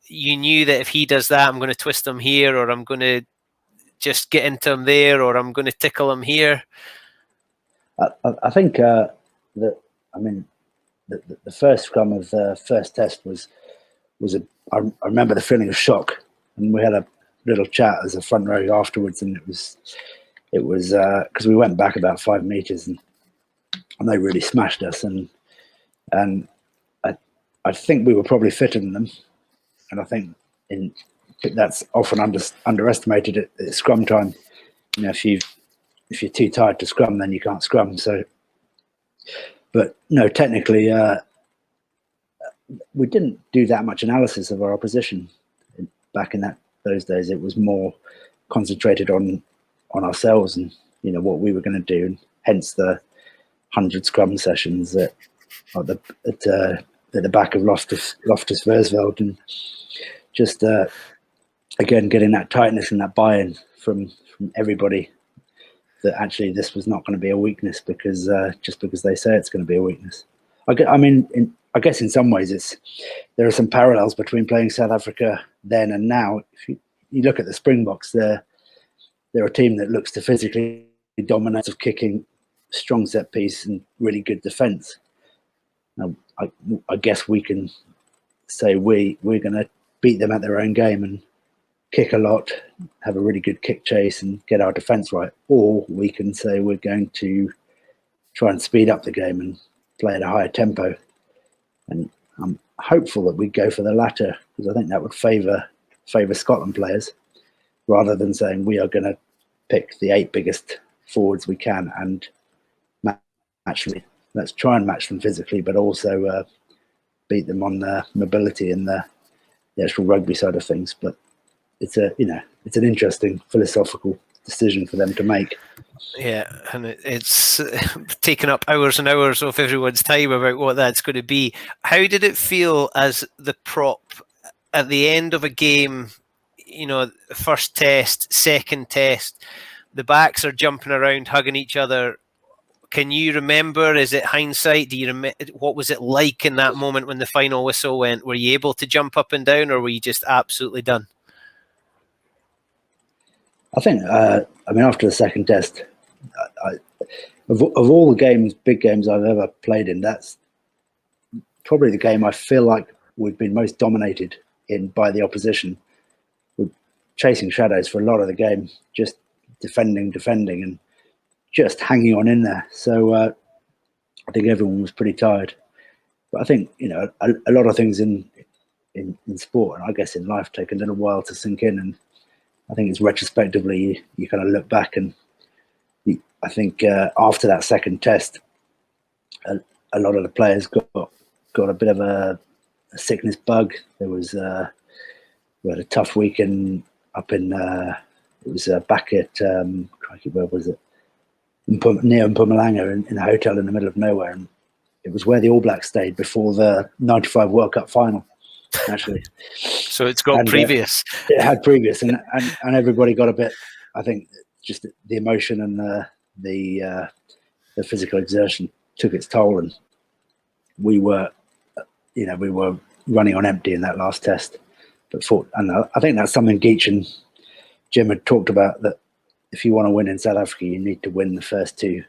Speaker 1: you knew that if he does that, I'm going to twist him here, or I'm going to just get into him there, or I'm going to tickle him here?
Speaker 2: I think the first scrum of the first test was I remember the feeling of shock, and we had a little chat as a front row afterwards, and it was because we went back about 5 meters, and they really smashed us, and I think we were probably fitter than them, and I think that's often underestimated at scrum time. If you're too tired to scrum, then you can't scrum. So, but no, technically, we didn't do that much analysis of our opposition back in those days. It was more concentrated on ourselves and what we were going to do, and hence the 100 scrum sessions at the back of Loftus Versveld, and just again getting that tightness and that buy-in from everybody, that actually this was not going to be a weakness because just because they say it's going to be a weakness. I mean, I guess in some ways there are some parallels between playing South Africa then and now. If you look at the Springboks, they're a team that looks to physically dominate, of kicking, strong set piece, and really good defence. I guess we can say we're going to beat them at their own game and kick a lot, have a really good kick chase, and get our defence right. Or we can say we're going to try and speed up the game and play at a higher tempo. And I'm hopeful that we go for the latter, because I think that would favour Scotland players, rather than saying we are going to pick the 8 biggest forwards we can and match them. Let's try and match them physically, but also beat them on the mobility and the actual rugby side of things. But it's an interesting philosophical decision for them to make.
Speaker 1: Yeah, and it's taken up hours and hours of everyone's time about what that's going to be. How did it feel as the prop at the end of a game? First test, second test, the backs are jumping around, hugging each other. Can you remember? Is it hindsight? Do you remember what was it like in that moment when the final whistle went? Were you able to jump up and down, or were you just absolutely done?
Speaker 2: I think, after the second test, of all the games, big games I've ever played in, that's probably the game I feel like we've been most dominated in by the opposition. We're chasing shadows for a lot of the game, just defending, and just hanging on in there. So I think everyone was pretty tired. But I think, a lot of things in sport, and I guess in life, take a little while to sink in. And I think it's retrospectively, you kind of look back, and I think after that second test, a lot of the players got a bit of a sickness bug. There was we had a tough weekend up in it was back at where was it? Near Mpumalanga in a hotel in the middle of nowhere, and it was where the All Blacks stayed before the '95 World Cup final. Actually,
Speaker 1: so it's got previous.
Speaker 2: It had previous, and everybody got a bit. I think just the emotion and the physical exertion took its toll, and we were running on empty in that last test. But I think that's something Geach and Jim had talked about, that if you want to win in South Africa, you need to win the first 2.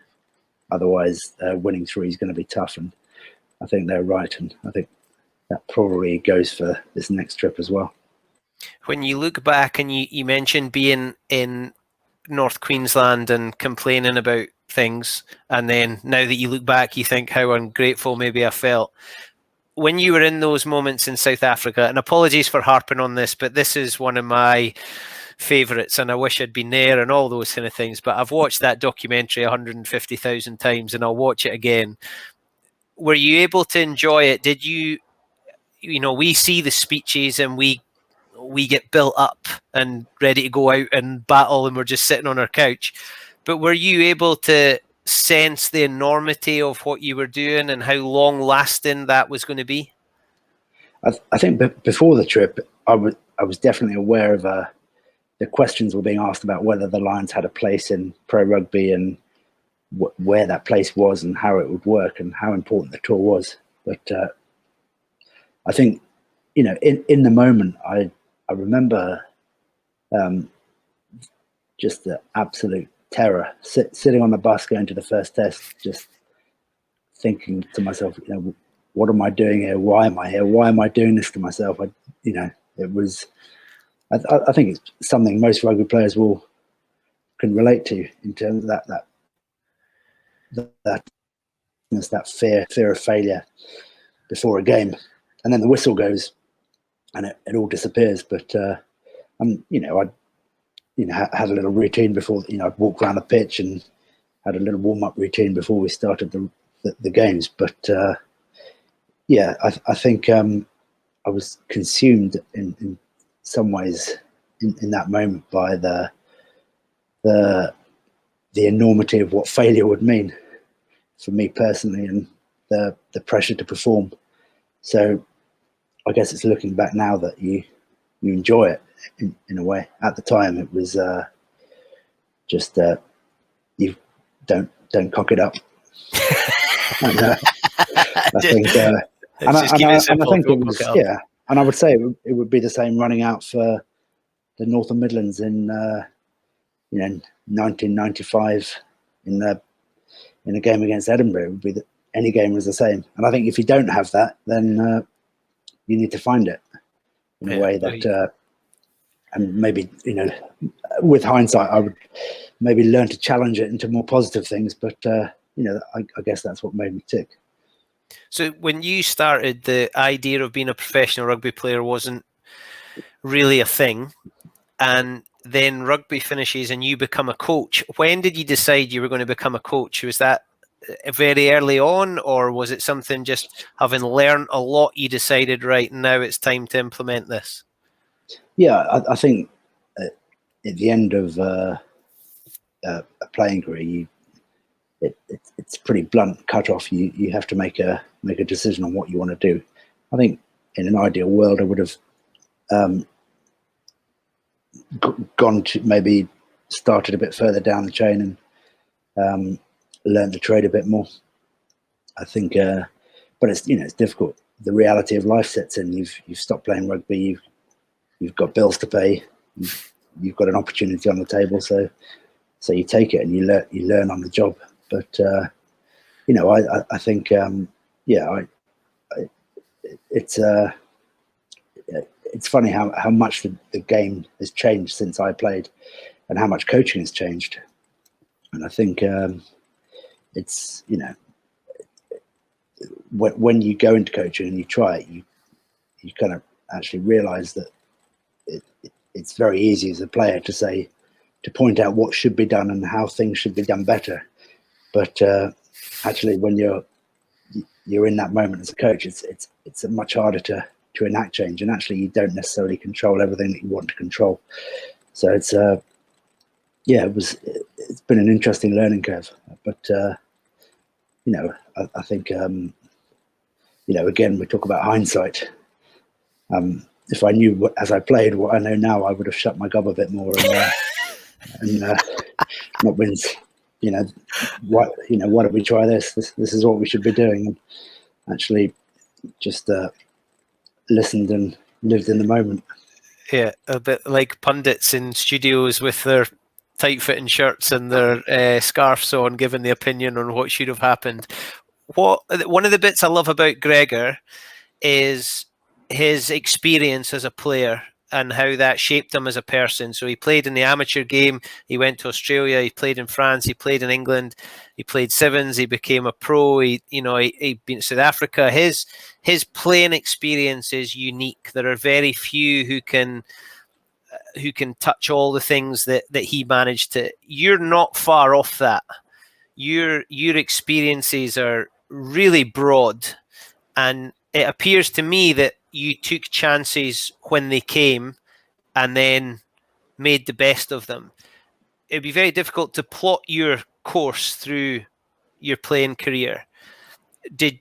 Speaker 2: Otherwise, winning 3 is going to be tough. And I think they're right. And I think that probably goes for this next trip as well.
Speaker 1: When you look back, and you mentioned being in North Queensland and complaining about things, and then now that you look back, you think how ungrateful maybe I felt. When you were in those moments in South Africa, and apologies for harping on this, but this is one of my favourites, and I wish I'd been there and all those kind of things, but I've watched that documentary 150,000 times and I'll watch it again. Were you able to enjoy it? Did you we see the speeches and we get built up and ready to go out and battle, and we're just sitting on our couch, but were you able to sense the enormity of what you were doing and how long lasting that was going to be?
Speaker 2: I think before the trip, I was definitely aware of the questions were being asked about whether the Lions had a place in pro rugby, and where that place was and how it would work and how important the tour was. But I think, in the moment, I remember just the absolute terror, sitting on the bus going to the first test, just thinking to myself, what am I doing here? Why am I here? Why am I doing this to myself? It was. I think it's something most rugby players can relate to, in terms of that fear of failure before a game, and then the whistle goes, and it all disappears. But I had a little routine before. I'd walk around the pitch and had a little warm up routine before we started the games. But I think I was consumed in some ways in that moment by the enormity of what failure would mean for me personally, and the pressure to perform. So I guess it's looking back now that you enjoy it in a way. At the time, it was just you don't cock it up. And, I think
Speaker 1: Let's just keep it
Speaker 2: And I
Speaker 1: simple.
Speaker 2: think it
Speaker 1: Don't
Speaker 2: was,
Speaker 1: fuck it up.
Speaker 2: yeah. And I would say it would be the same running out for the Northern Midlands in 1995 in a game against Edinburgh. It would be any game was the same. And I think if you don't have that, then you need to find it in a way that, and maybe with hindsight, I would maybe learn to challenge it into more positive things. But I guess that's what made me tick.
Speaker 1: So when you started, the idea of being a professional rugby player wasn't really a thing, and then rugby finishes and you become a coach. When did you decide you were going to become a coach? Was that very early on, or was it something just having learned a lot you decided, right, now it's time to implement this?
Speaker 2: Yeah, I think at the end of a playing career, it's pretty blunt cut off. You have to make a decision on what you want to do. I think in an ideal world, I would have gone to maybe started a bit further down the chain and learned the trade a bit more. I think, but it's it's difficult. The reality of life sets in. You've stopped playing rugby. You've got bills to pay. You've got an opportunity on the table. So you take it and you learn on the job. But I think it's funny how much the game has changed since I played, and how much coaching has changed. And I think it's when you go into coaching and you try it, you kind of actually realize that it's very easy as a player to point out what should be done and how things should be done better. But actually, when you're in that moment as a coach, it's much harder to enact change, and actually you don't necessarily control everything that you want to control. So it's been an interesting learning curve. But I think again, we talk about hindsight. If I knew as I played what I know now, I would have shut my gob a bit more and not been, why don't we try this? This is what we should be doing, and actually just listened and lived in the moment.
Speaker 1: Yeah, a bit like pundits in studios with their tight-fitting shirts and their scarves on, giving the opinion on what should have happened. One of the bits I love about Gregor is his experience as a player and how that shaped him as a person. So he played in the amateur game, he went to Australia, he played in France, he played in England, he played sevens, he became a pro, he been to South Africa. His playing experience is unique. There are very few who can touch all the things that he managed to. You're not far off that. Your experiences are really broad, and it appears to me that you took chances when they came and then made the best of them. It'd be very difficult to plot your course through your playing career.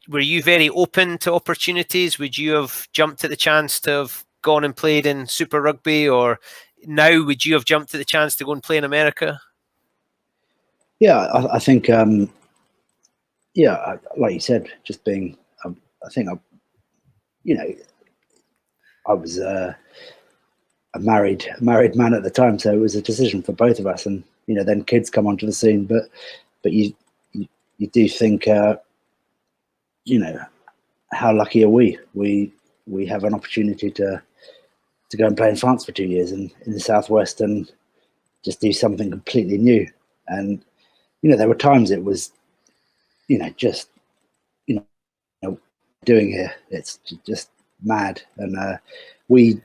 Speaker 1: Were you very open to opportunities? Would you have jumped at the chance to have gone and played in Super Rugby, or now would you have jumped at the chance to go and play in America?
Speaker 2: Yeah, I think like you said, just being I think I was a married man at the time, so it was a decision for both of us. And then kids come onto the scene, but you do think how lucky are we? We have an opportunity to go and play in France for 2 years and in the southwest and just do something completely new. And there were times it was just doing here, it's just mad. And we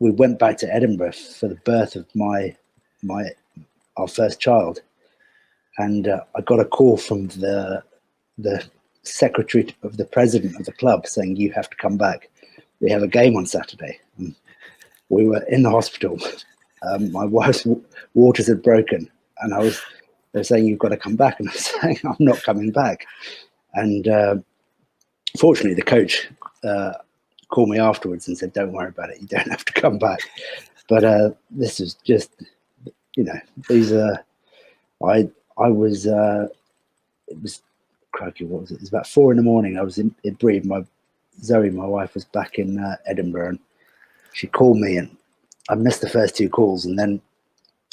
Speaker 2: went back to Edinburgh for the birth of our first child, and I got a call from the secretary of the president of the club saying, "You have to come back. We have a game on Saturday." And we were in the hospital. My wife's waters had broken, and they were saying, "You've got to come back," and I was saying, "I'm not coming back." And fortunately, the coach called me afterwards and said, "Don't worry about it. You don't have to come back." But this is just, these are, I was, it was crikey, what was it? It was about 4 a.m. I was in Brive. Zoe, my wife, was back in Edinburgh, and she called me, and I missed the first 2 calls, and then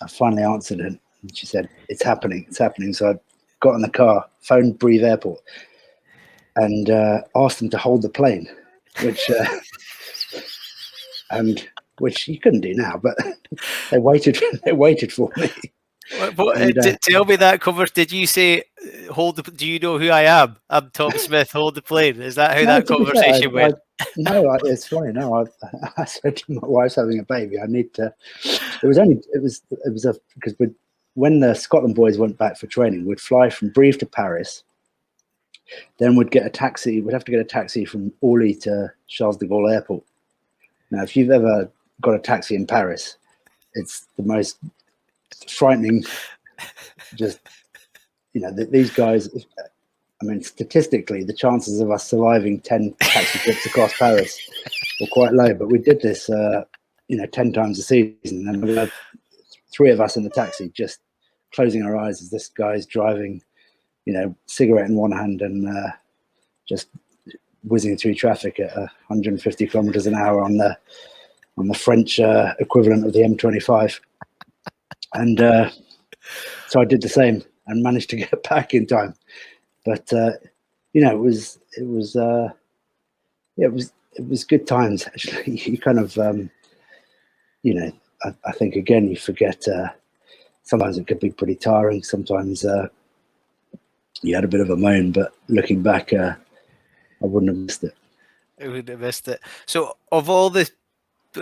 Speaker 2: I finally answered it, and she said, "It's happening, it's happening." So I got in the car, phoned Brive Airport, and asked them to hold the plane, which you couldn't do now, but they waited for me.
Speaker 1: Tell me that cover. Did you say, do you know who I am? I'm Tom Smith, hold the plane. Is that how that conversation went?
Speaker 2: No, it's funny. No, I said to my wife's having a baby. I need to. Because when the Scotland boys went back for training, we'd fly from Brive to Paris. Then we'd get a taxi. We'd have to get a taxi from Orly to Charles de Gaulle Airport. Now, if you've ever got a taxi in Paris, it's the most frightening. Just, these guys. I mean, statistically, the chances of us surviving 10 taxi trips across Paris were quite low. But we did this, 10 times a season, and we had 3 of us in the taxi, just closing our eyes as this guy's driving, cigarette in one hand and just whizzing through traffic at 150 kilometers an hour on the French equivalent of the M25. And so I did the same and managed to get back in time. But it was good times, actually. You kind of I think again you forget. Sometimes it could be pretty tiring. Sometimes you had a bit of a moan, but looking back, I wouldn't have missed it.
Speaker 1: I wouldn't have missed it. So of all the,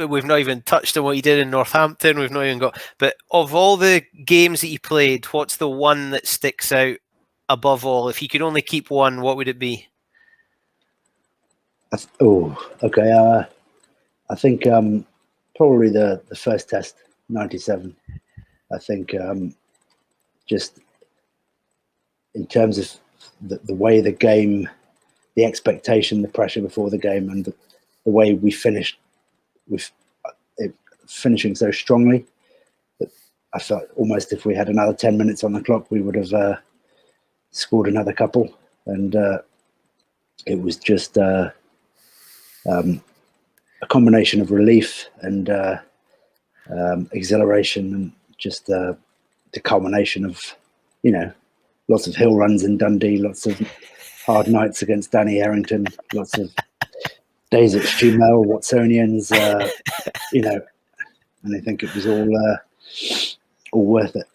Speaker 1: we've not even touched on what you did in Northampton. We've not even got, but of all the games that you played, what's the one that sticks out above all? If you could only keep one, what would it be?
Speaker 2: Okay. I think probably the first test, 97. I think just in terms of the way the game, the expectation, the pressure before the game, and the way we finished with it finishing so strongly, that I felt almost if we had another 10 minutes on the clock, we would have scored another couple. And it was just a combination of relief and exhilaration, and just the culmination of, lots of hill runs in Dundee, lots of hard nights against Danny Errington, lots of days at Stumel, Watsonians, and I think it was all worth it.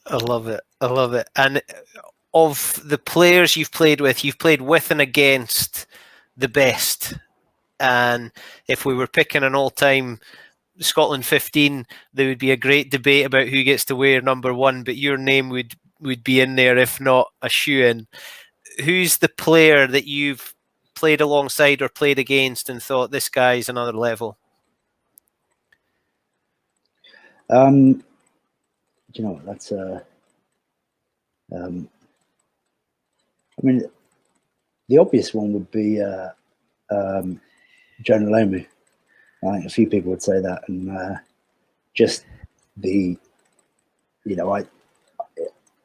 Speaker 1: I love it. And of the players you've played with and against the best. And if we were picking an all-time Scotland 15, there would be a great debate about who gets to wear number 1, but your name would be in there, if not a shoe-in. Who's the player that you've played alongside or played against and thought, this guy's another level?
Speaker 2: That's I mean, the obvious one would be Jonah Lomu. I think a few people would say that, and just the,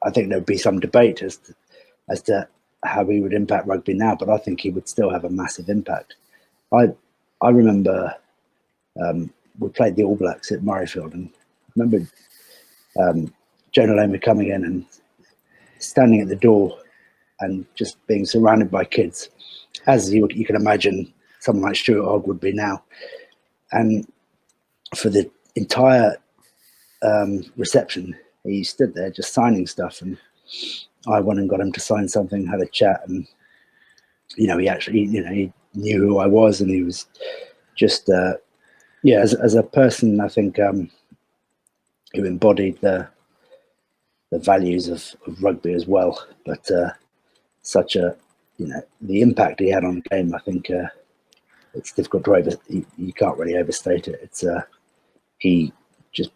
Speaker 2: I think there would be some debate as to how he would impact rugby now, but I think he would still have a massive impact. I remember we played the All Blacks at Murrayfield, and I remember Jonah Lomu coming in and standing at the door and just being surrounded by kids, as you can imagine someone like Stuart Hogg would be now. And for the entire reception, he stood there just signing stuff, and I went and got him to sign something, had a chat, and he actually, he knew who I was, and he was just as a person, I think, who embodied the values of rugby as well. But such a, the impact he had on the game, I think it's difficult to you can't really overstate it. It's he just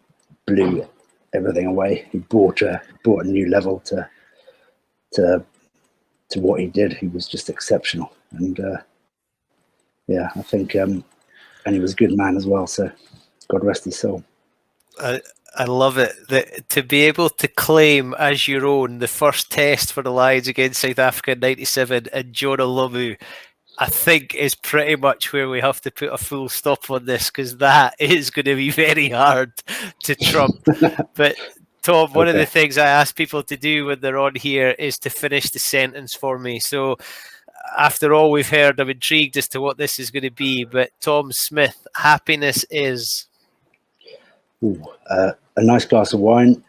Speaker 2: blew everything away. He brought a new level to what he did. He was just exceptional, and I think and he was a good man as well, so God rest his soul.
Speaker 1: I love it that to be able to claim as your own the first test for the Lions against South Africa in '97 and Jonah Lomu, I think is pretty much where we have to put a full stop on this, because that is going to be very hard to trump. But Tom, one of the things I ask people to do when they're on here is to finish the sentence for me. So after all we've heard, I'm intrigued as to what this is going to be. But Tom Smith, happiness is...
Speaker 2: a nice glass of wine,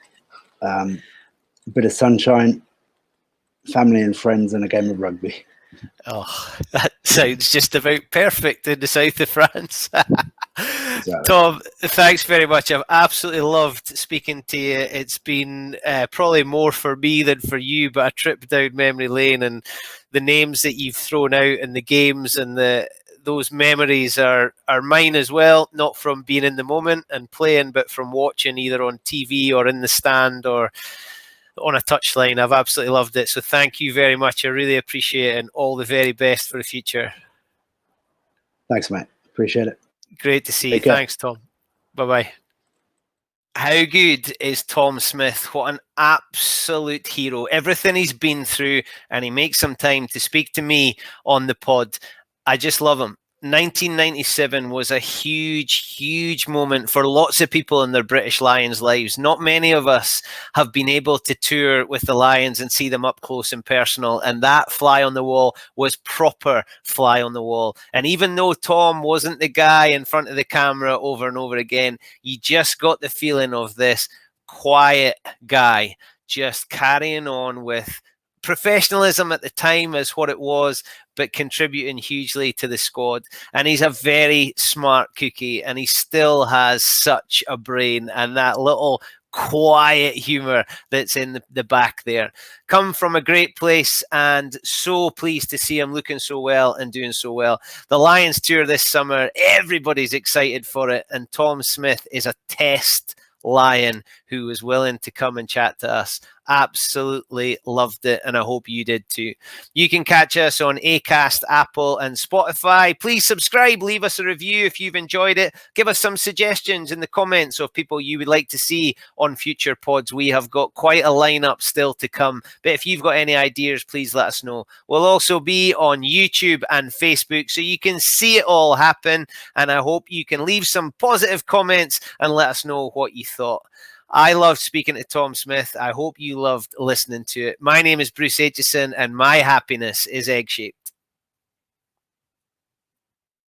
Speaker 2: a bit of sunshine, family and friends, and a game of rugby.
Speaker 1: Oh, that sounds just about perfect in the south of France.
Speaker 2: Exactly.
Speaker 1: Tom, thanks very much. I've absolutely loved speaking to you. It's been probably more for me than for you, but a trip down memory lane, and the names that you've thrown out and the games and those memories are mine as well, not from being in the moment and playing, but from watching either on TV or in the stand or on a touchline. I've absolutely loved it. So thank you very much. I really appreciate it, and all the very best for the future.
Speaker 2: Thanks, mate. Appreciate it.
Speaker 1: Great to see you. Thanks, Tom. Bye-bye. How good is Tom Smith? What an absolute hero. Everything he's been through, and he makes some time to speak to me on the pod. I just love him. 1997 was a huge, huge moment for lots of people in their British Lions lives. Not many of us have been able to tour with the Lions and see them up close and personal. And that fly on the wall was proper fly on the wall. And even though Tom wasn't the guy in front of the camera over and over again, you just got the feeling of this quiet guy just carrying on with professionalism at the time as what it was, but contributing hugely to the squad. And he's a very smart cookie, and he still has such a brain and that little quiet humor that's in the back there. Come from a great place, and so pleased to see him looking so well and doing so well. The Lions tour this summer, everybody's excited for it, and Tom Smith is a test Lion who was willing to come and chat to us. Absolutely loved it, and I hope you did too. You can catch us on Acast, Apple, and Spotify. Please subscribe, leave us a review if you've enjoyed it. Give us some suggestions in the comments of people you would like to see on future pods. We have got quite a lineup still to come, but if you've got any ideas, please let us know. We'll also be on YouTube and Facebook, so you can see it all happen, and I hope you can leave some positive comments and let us know what you thought. I loved speaking to Tom Smith. I hope you loved listening to it. My name is Bruce Aitchison, and my happiness is egg-shaped.